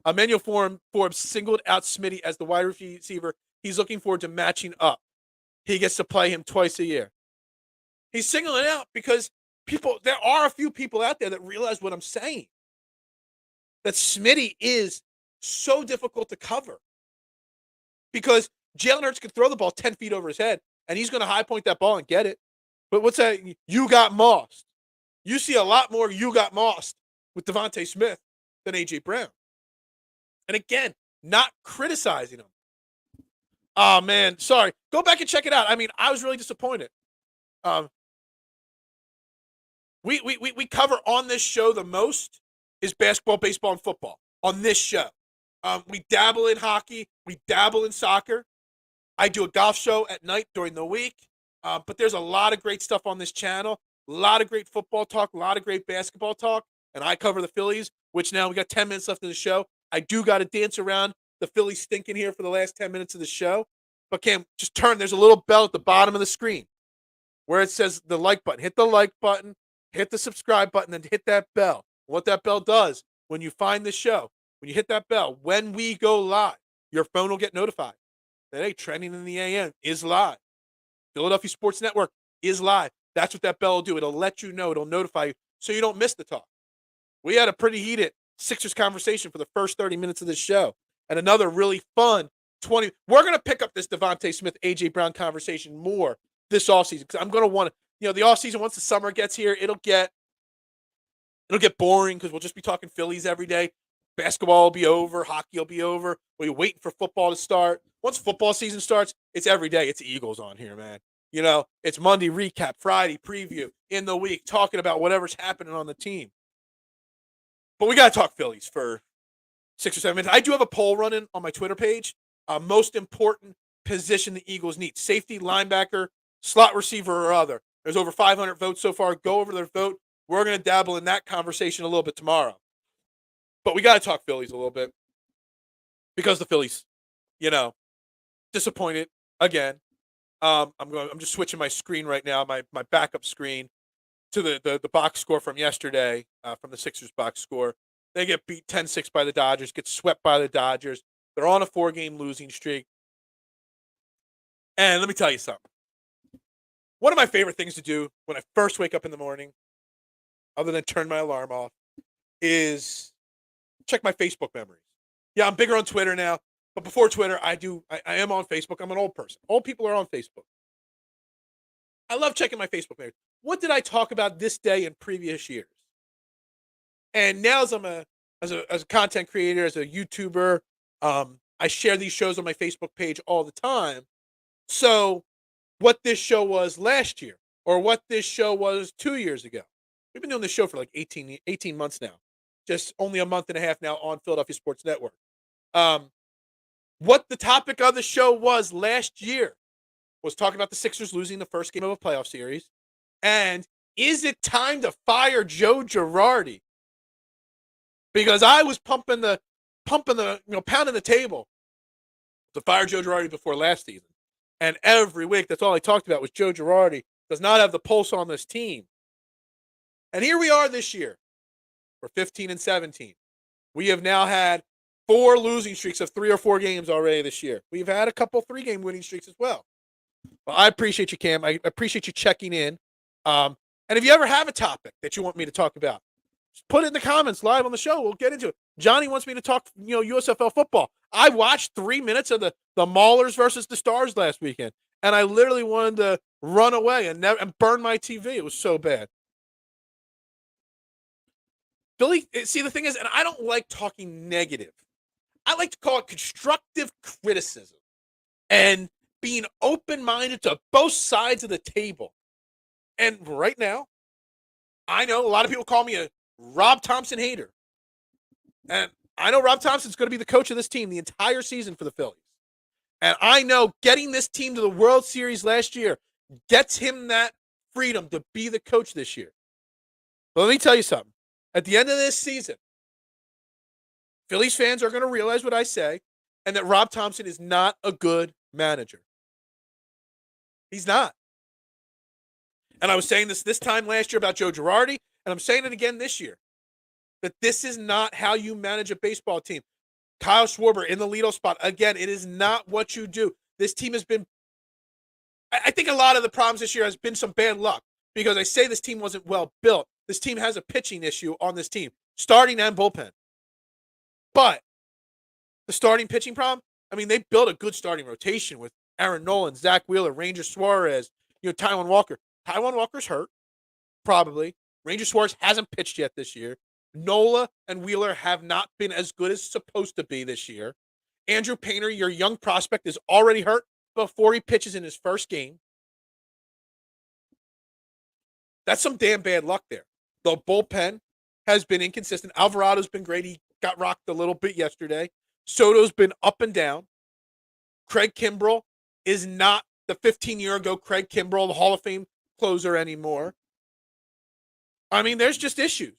Emmanuel Forbes singled out Smitty as the wide receiver he's looking forward to matching up. He gets to play him twice a year. He's singling out because there are a few people out there that realize what I'm saying. That Smitty is so difficult to cover. Because Jalen Hurts could throw the ball 10 feet over his head, and he's going to high point that ball and get it. But what's that? You got mossed. You see a lot more you got mossed with Devonta Smith than A.J. Brown. And again, not criticizing him. Oh, man, sorry. Go back and check it out. I mean, I was really disappointed. We cover on this show the most is basketball, baseball, and football on this show. We dabble in hockey. We dabble in soccer. I do a golf show at night during the week. But there's a lot of great stuff on this channel. A lot of great football talk. A lot of great basketball talk. And I cover the Phillies, which now we got 10 minutes left in the show. I do got to dance around the Phillies stinking here for the last 10 minutes of the show. But Cam, just turn. There's a little bell at the bottom of the screen where it says the like button. Hit the like button. Hit the subscribe button and hit that bell. What that bell does when you find the show, when you hit that bell, when we go live, your phone will get notified that, hey, Trending in the AM is live. Philadelphia Sports Network is live. That's what that bell will do. It'll let you know. It'll notify you so you don't miss the talk. We had a pretty heated Sixers conversation for the first 30 minutes of this show and another really fun 20. We're going to pick up this Devonta Smith, A.J. Brown conversation more this offseason because I'm going to want to, the offseason, once the summer gets here, it'll get It'll get boring because we'll just be talking Phillies every day. Basketball will be over. Hockey will be over. We're waiting for football to start. Once football season starts, it's every day. It's Eagles on here, man. It's Monday recap, Friday preview, in the week, talking about whatever's happening on the team. But we got to talk Phillies for 6 or 7 minutes. I do have a poll running on my Twitter page. Most important position the Eagles need: safety, linebacker, slot receiver, or other. There's over 500 votes so far. Go over their vote. We're going to dabble in that conversation a little bit tomorrow. But we got to talk Phillies a little bit because the Phillies, disappointed again. I'm just switching my screen right now, my backup screen, to the box score from yesterday, from the Sixers box score. They get beat 10-6 by the Dodgers, get swept by the Dodgers. They're on a 4-game losing streak. And let me tell you something. One of my favorite things to do when I first wake up in the morning, other than turn my alarm off, is check my Facebook memories. Yeah, I'm bigger on Twitter now, but before Twitter, I am on Facebook. I'm an old person. Old people are on Facebook. I love checking my Facebook memories. What did I talk about this day in previous years? And now as a content creator, as a YouTuber, I share these shows on my Facebook page all the time. So what this show was last year, or what this show was 2 years ago. We've been doing this show for like 18 months now. Just only a month and a half now on Philadelphia Sports Network. What the topic of the show was last year was talking about the Sixers losing the first game of a playoff series. And is it time to fire Joe Girardi? Because I was pounding the table to fire Joe Girardi before last season. And every week, that's all I talked about was Joe Girardi does not have the pulse on this team. And here we are this year. We're 15-17. We have now had 4 losing streaks of 3 or 4 games already this year. We've had a couple 3-game winning streaks as well. Well, I appreciate you, Cam. I appreciate you checking in. And if you ever have a topic that you want me to talk about, just put it in the comments live on the show. We'll get into it. Johnny wants me to talk, USFL football. I watched 3 minutes of the Maulers versus the Stars last weekend, and I literally wanted to run away and burn my TV. It was so bad. Philly, see, the thing is, and I don't like talking negative. I like to call it constructive criticism and being open-minded to both sides of the table. And right now, I know a lot of people call me a Rob Thompson hater. And I know Rob Thompson's going to be the coach of this team the entire season for the Phillies. And I know getting this team to the World Series last year gets him that freedom to be the coach this year. But let me tell you something. At the end of this season, Phillies fans are going to realize what I say, and that Rob Thompson is not a good manager. He's not. And I was saying this time last year about Joe Girardi, and I'm saying it again this year, that this is not how you manage a baseball team. Kyle Schwarber in the leadoff spot. Again, it is not what you do. This team has been, I think a lot of the problems this year has been some bad luck, because I say this team wasn't well built. This team has a pitching issue on this team, starting and bullpen. But the starting pitching problem, they built a good starting rotation with Aaron Nolan, Zach Wheeler, Ranger Suarez, Taijuan Walker. Taijuan Walker's hurt, probably. Ranger Suarez hasn't pitched yet this year. Nola and Wheeler have not been as good as supposed to be this year. Andrew Painter, your young prospect, is already hurt before he pitches in his first game. That's some damn bad luck there. The bullpen has been inconsistent. Alvarado's been great. He got rocked a little bit yesterday. Soto's been up and down. Craig Kimbrell is not the 15-year-ago Craig Kimbrell, the Hall of Fame closer anymore. There's just issues.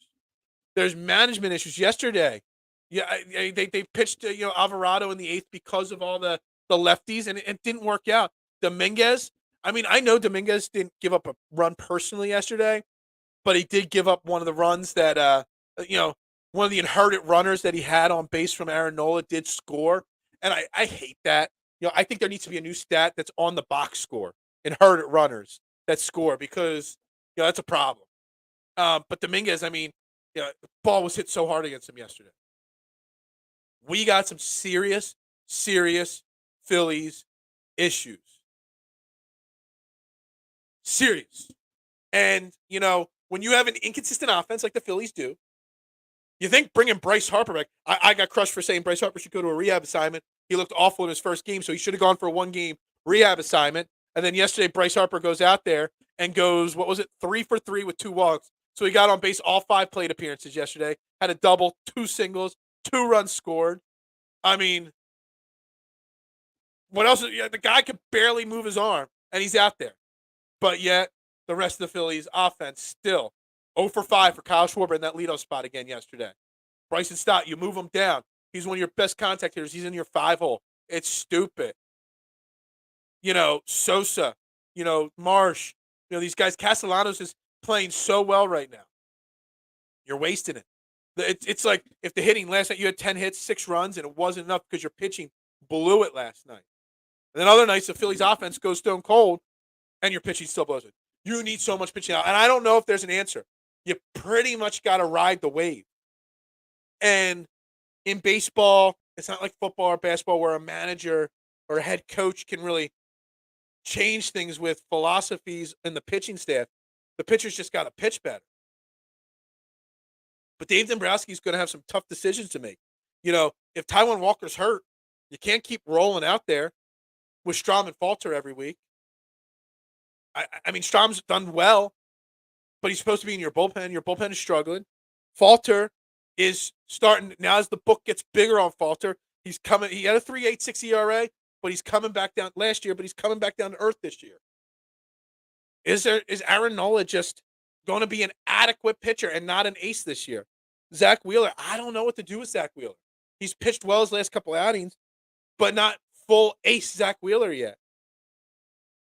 There's management issues. Yesterday, they pitched Alvarado in the 8th because of all the lefties, and it didn't work out. Dominguez, I know Dominguez didn't give up a run personally yesterday, but he did give up one of the runs that, one of the inherited runners that he had on base from Aaron Nola did score. And I hate that. I think there needs to be a new stat that's on the box score, inherited runners that score, because, that's a problem. But Dominguez, the ball was hit so hard against him yesterday. We got some serious Phillies issues. Serious. And, when you have an inconsistent offense like the Phillies do, you think bringing Bryce Harper back. I got crushed for saying Bryce Harper should go to a rehab assignment. He looked awful in his first game, so he should have gone for a 1-game rehab assignment. And then yesterday, Bryce Harper goes out there and goes, 3 for 3 with 2 walks. So he got on base all 5 plate appearances yesterday, had a double, 2 singles, 2 runs scored. I mean, what else? The guy could barely move his arm, and he's out there. But yet, the rest of the Phillies offense still 0 for 5 for Kyle Schwarber in that leadoff spot again yesterday. Bryson Stott, you move him down. He's one of your best contact hitters. He's in your 5-hole. It's stupid. Sosa, Marsh, these guys. Castellanos is playing so well right now. You're wasting it. It's like if the hitting last night, you had 10 hits, 6 runs, and it wasn't enough because your pitching blew it last night. And then other nights, the Phillies offense goes stone cold, and your pitching still blows it. You need so much pitching out. And I don't know if there's an answer. You pretty much got to ride the wave. And in baseball, it's not like football or basketball where a manager or a head coach can really change things with philosophies in the pitching staff. The pitchers just got to pitch better. But Dave Dombrowski's going to have some tough decisions to make. If Taijuan Walker's hurt, you can't keep rolling out there with Strahm and Falter every week. I mean, Strahm's done well, but he's supposed to be in your bullpen. Your bullpen is struggling. Falter is starting now as the book gets bigger on Falter. He's coming. He had a 3.86 ERA, but he's coming back down last year. But he's coming back down to earth this year. Is Aaron Nola just going to be an adequate pitcher and not an ace this year? Zach Wheeler, I don't know what to do with Zach Wheeler. He's pitched well his last couple of outings, but not full ace Zach Wheeler yet.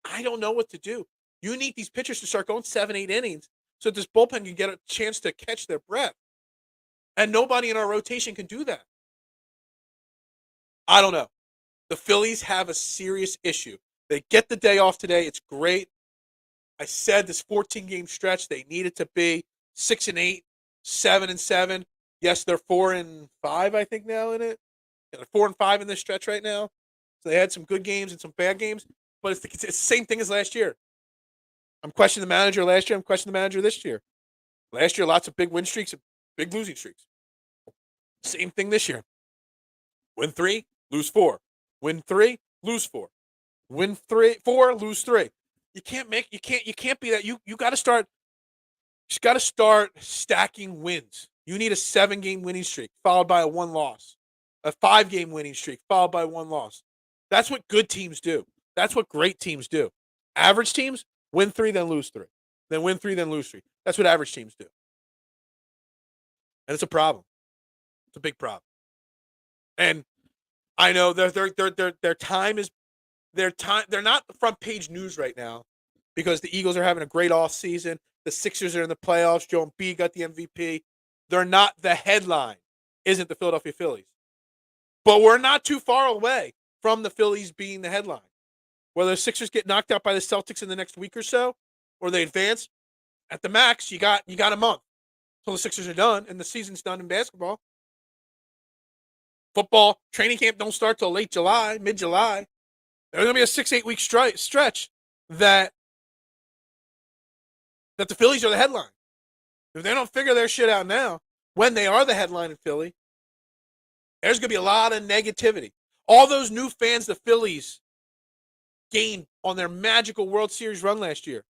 I don't know what to do. You need these pitchers to start going 7-8 innings so this bullpen can get a chance to catch their breath. And nobody in our rotation can do that. I don't know. The Phillies have a serious issue. They get the day off today. It's great. I said this 14-game stretch, they need it to be 6-8, 7-7. Yes, they're 4-5, I think, now in it. Yeah, they're 4-5 in this stretch right now. So they had some good games and some bad games. But it's the same thing as last year. I'm questioning the manager last year. I'm questioning the manager this year. Last year, lots of big win streaks and big losing streaks. Same thing this year. Win 3, lose 4. Win 3, lose 4. Win 4, lose 3. You can't be that. You got to start. You got to start stacking wins. You need a 7-game winning streak followed by a 1 loss, a 5-game winning streak followed by 1 loss. That's what good teams do. That's what great teams do. Average teams win 3, then lose 3, then win 3, then lose 3. That's what average teams do, and it's a problem. It's a big problem. And I know their time is their time. They're not front page news right now because the Eagles are having a great offseason. The Sixers are in the playoffs. Joe Embiid got the MVP. They're not the headline. Isn't the Philadelphia Phillies? But we're not too far away from the Phillies being the headline. Whether the Sixers get knocked out by the Celtics in the next week or so, or they advance, at the max, you got a month until the Sixers are done and the season's done in basketball. Football training camp don't start till late July, mid-July. There's going to be a 6-8 week stretch that the Phillies are the headline. If they don't figure their shit out now, when they are the headline in Philly, there's going to be a lot of negativity. All those new fans the Phillies gained on their magical World Series run last year,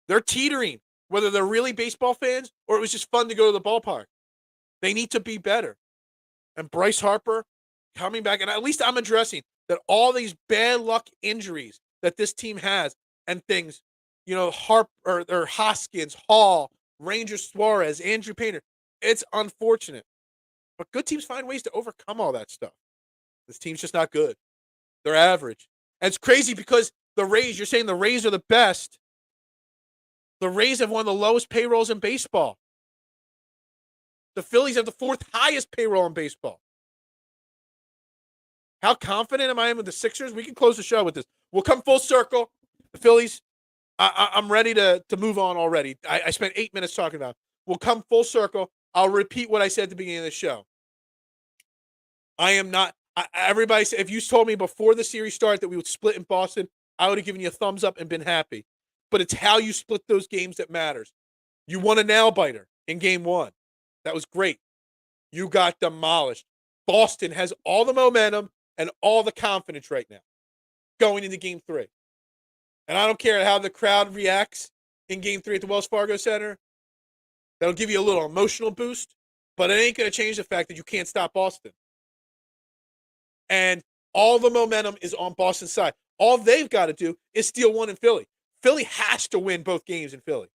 they're teetering, whether they're really baseball fans or it was just fun to go to the ballpark. They need to be better. And Bryce Harper coming back, and at least I'm addressing that all these bad luck injuries that this team has and things, Harper or Hoskins, Hall, Ranger Suarez, Andrew Painter, it's unfortunate. But good teams find ways to overcome all that stuff. This team's just not good. They're average. And it's crazy because the Rays, you're saying the Rays are the best. The Rays have one of the lowest payrolls in baseball. The Phillies have the 4th highest payroll in baseball. How confident am I in with the Sixers? We can close the show with this. We'll come full circle. The Phillies, I'm ready to move on already. I spent 8 minutes talking about it. We'll come full circle. I'll repeat what I said at the beginning of the show. I am not – everybody – if you told me before the series started that we would split in Boston, I would have given you a thumbs up and been happy. But it's how you split those games that matters. You won a nail biter in game 1. That was great. You got demolished. Boston has all the momentum and all the confidence right now going into game 3. And I don't care how the crowd reacts in game 3 at the Wells Fargo Center. That'll give you a little emotional boost, but it ain't going to change the fact that you can't stop Boston. And all the momentum is on Boston's side. All they've got to do is steal one in Philly. Philly has to win both games in Philly.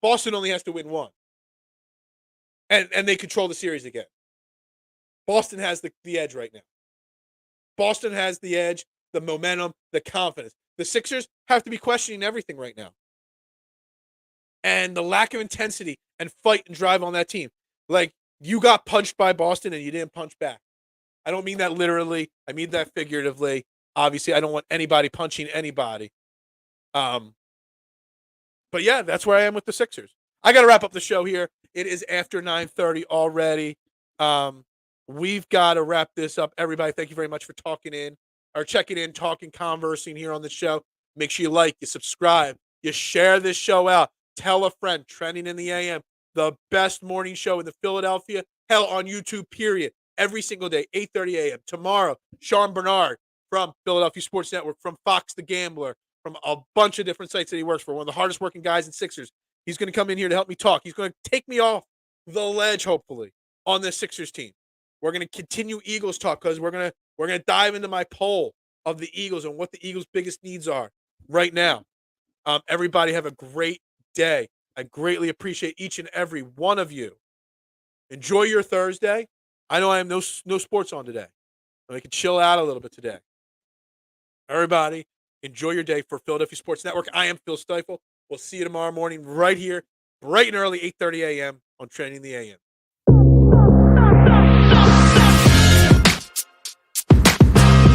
Boston only has to win one. And they control the series again. Boston has the edge right now. Boston has the edge, the momentum, the confidence. The Sixers have to be questioning everything right now. And the lack of intensity and fight and drive on that team. Like, you got punched by Boston and you didn't punch back. I don't mean that literally. I mean that figuratively. Obviously, I don't want anybody punching anybody. But yeah, that's where I am with the Sixers. I got to wrap up the show here. It is after 9:30 already. We've got to wrap this up. Everybody, thank you very much for checking in, talking, conversing here on the show. Make sure you like, you subscribe, you share this show out. Tell a friend. Trending in the AM, the best morning show in the Philadelphia, hell, on YouTube, period. Every single day, 8:30 a.m. Tomorrow, Sean Bernard from Philadelphia Sports Network, from Fox the Gambler, from a bunch of different sites that he works for, one of the hardest working guys in Sixers. He's going to come in here to help me talk. He's going to take me off the ledge, hopefully, on this Sixers team. We're going to continue Eagles talk because we're going to dive into my poll of the Eagles and what the Eagles' biggest needs are right now. Everybody have a great day. I greatly appreciate each and every one of you. Enjoy your Thursday. I know I have no sports on today. I can chill out a little bit today. Everybody, enjoy your day. For Philadelphia Sports Network, I am Phil Stiefel. We'll see you tomorrow morning right here, bright and early, 8:30 a.m. on Trending the AM.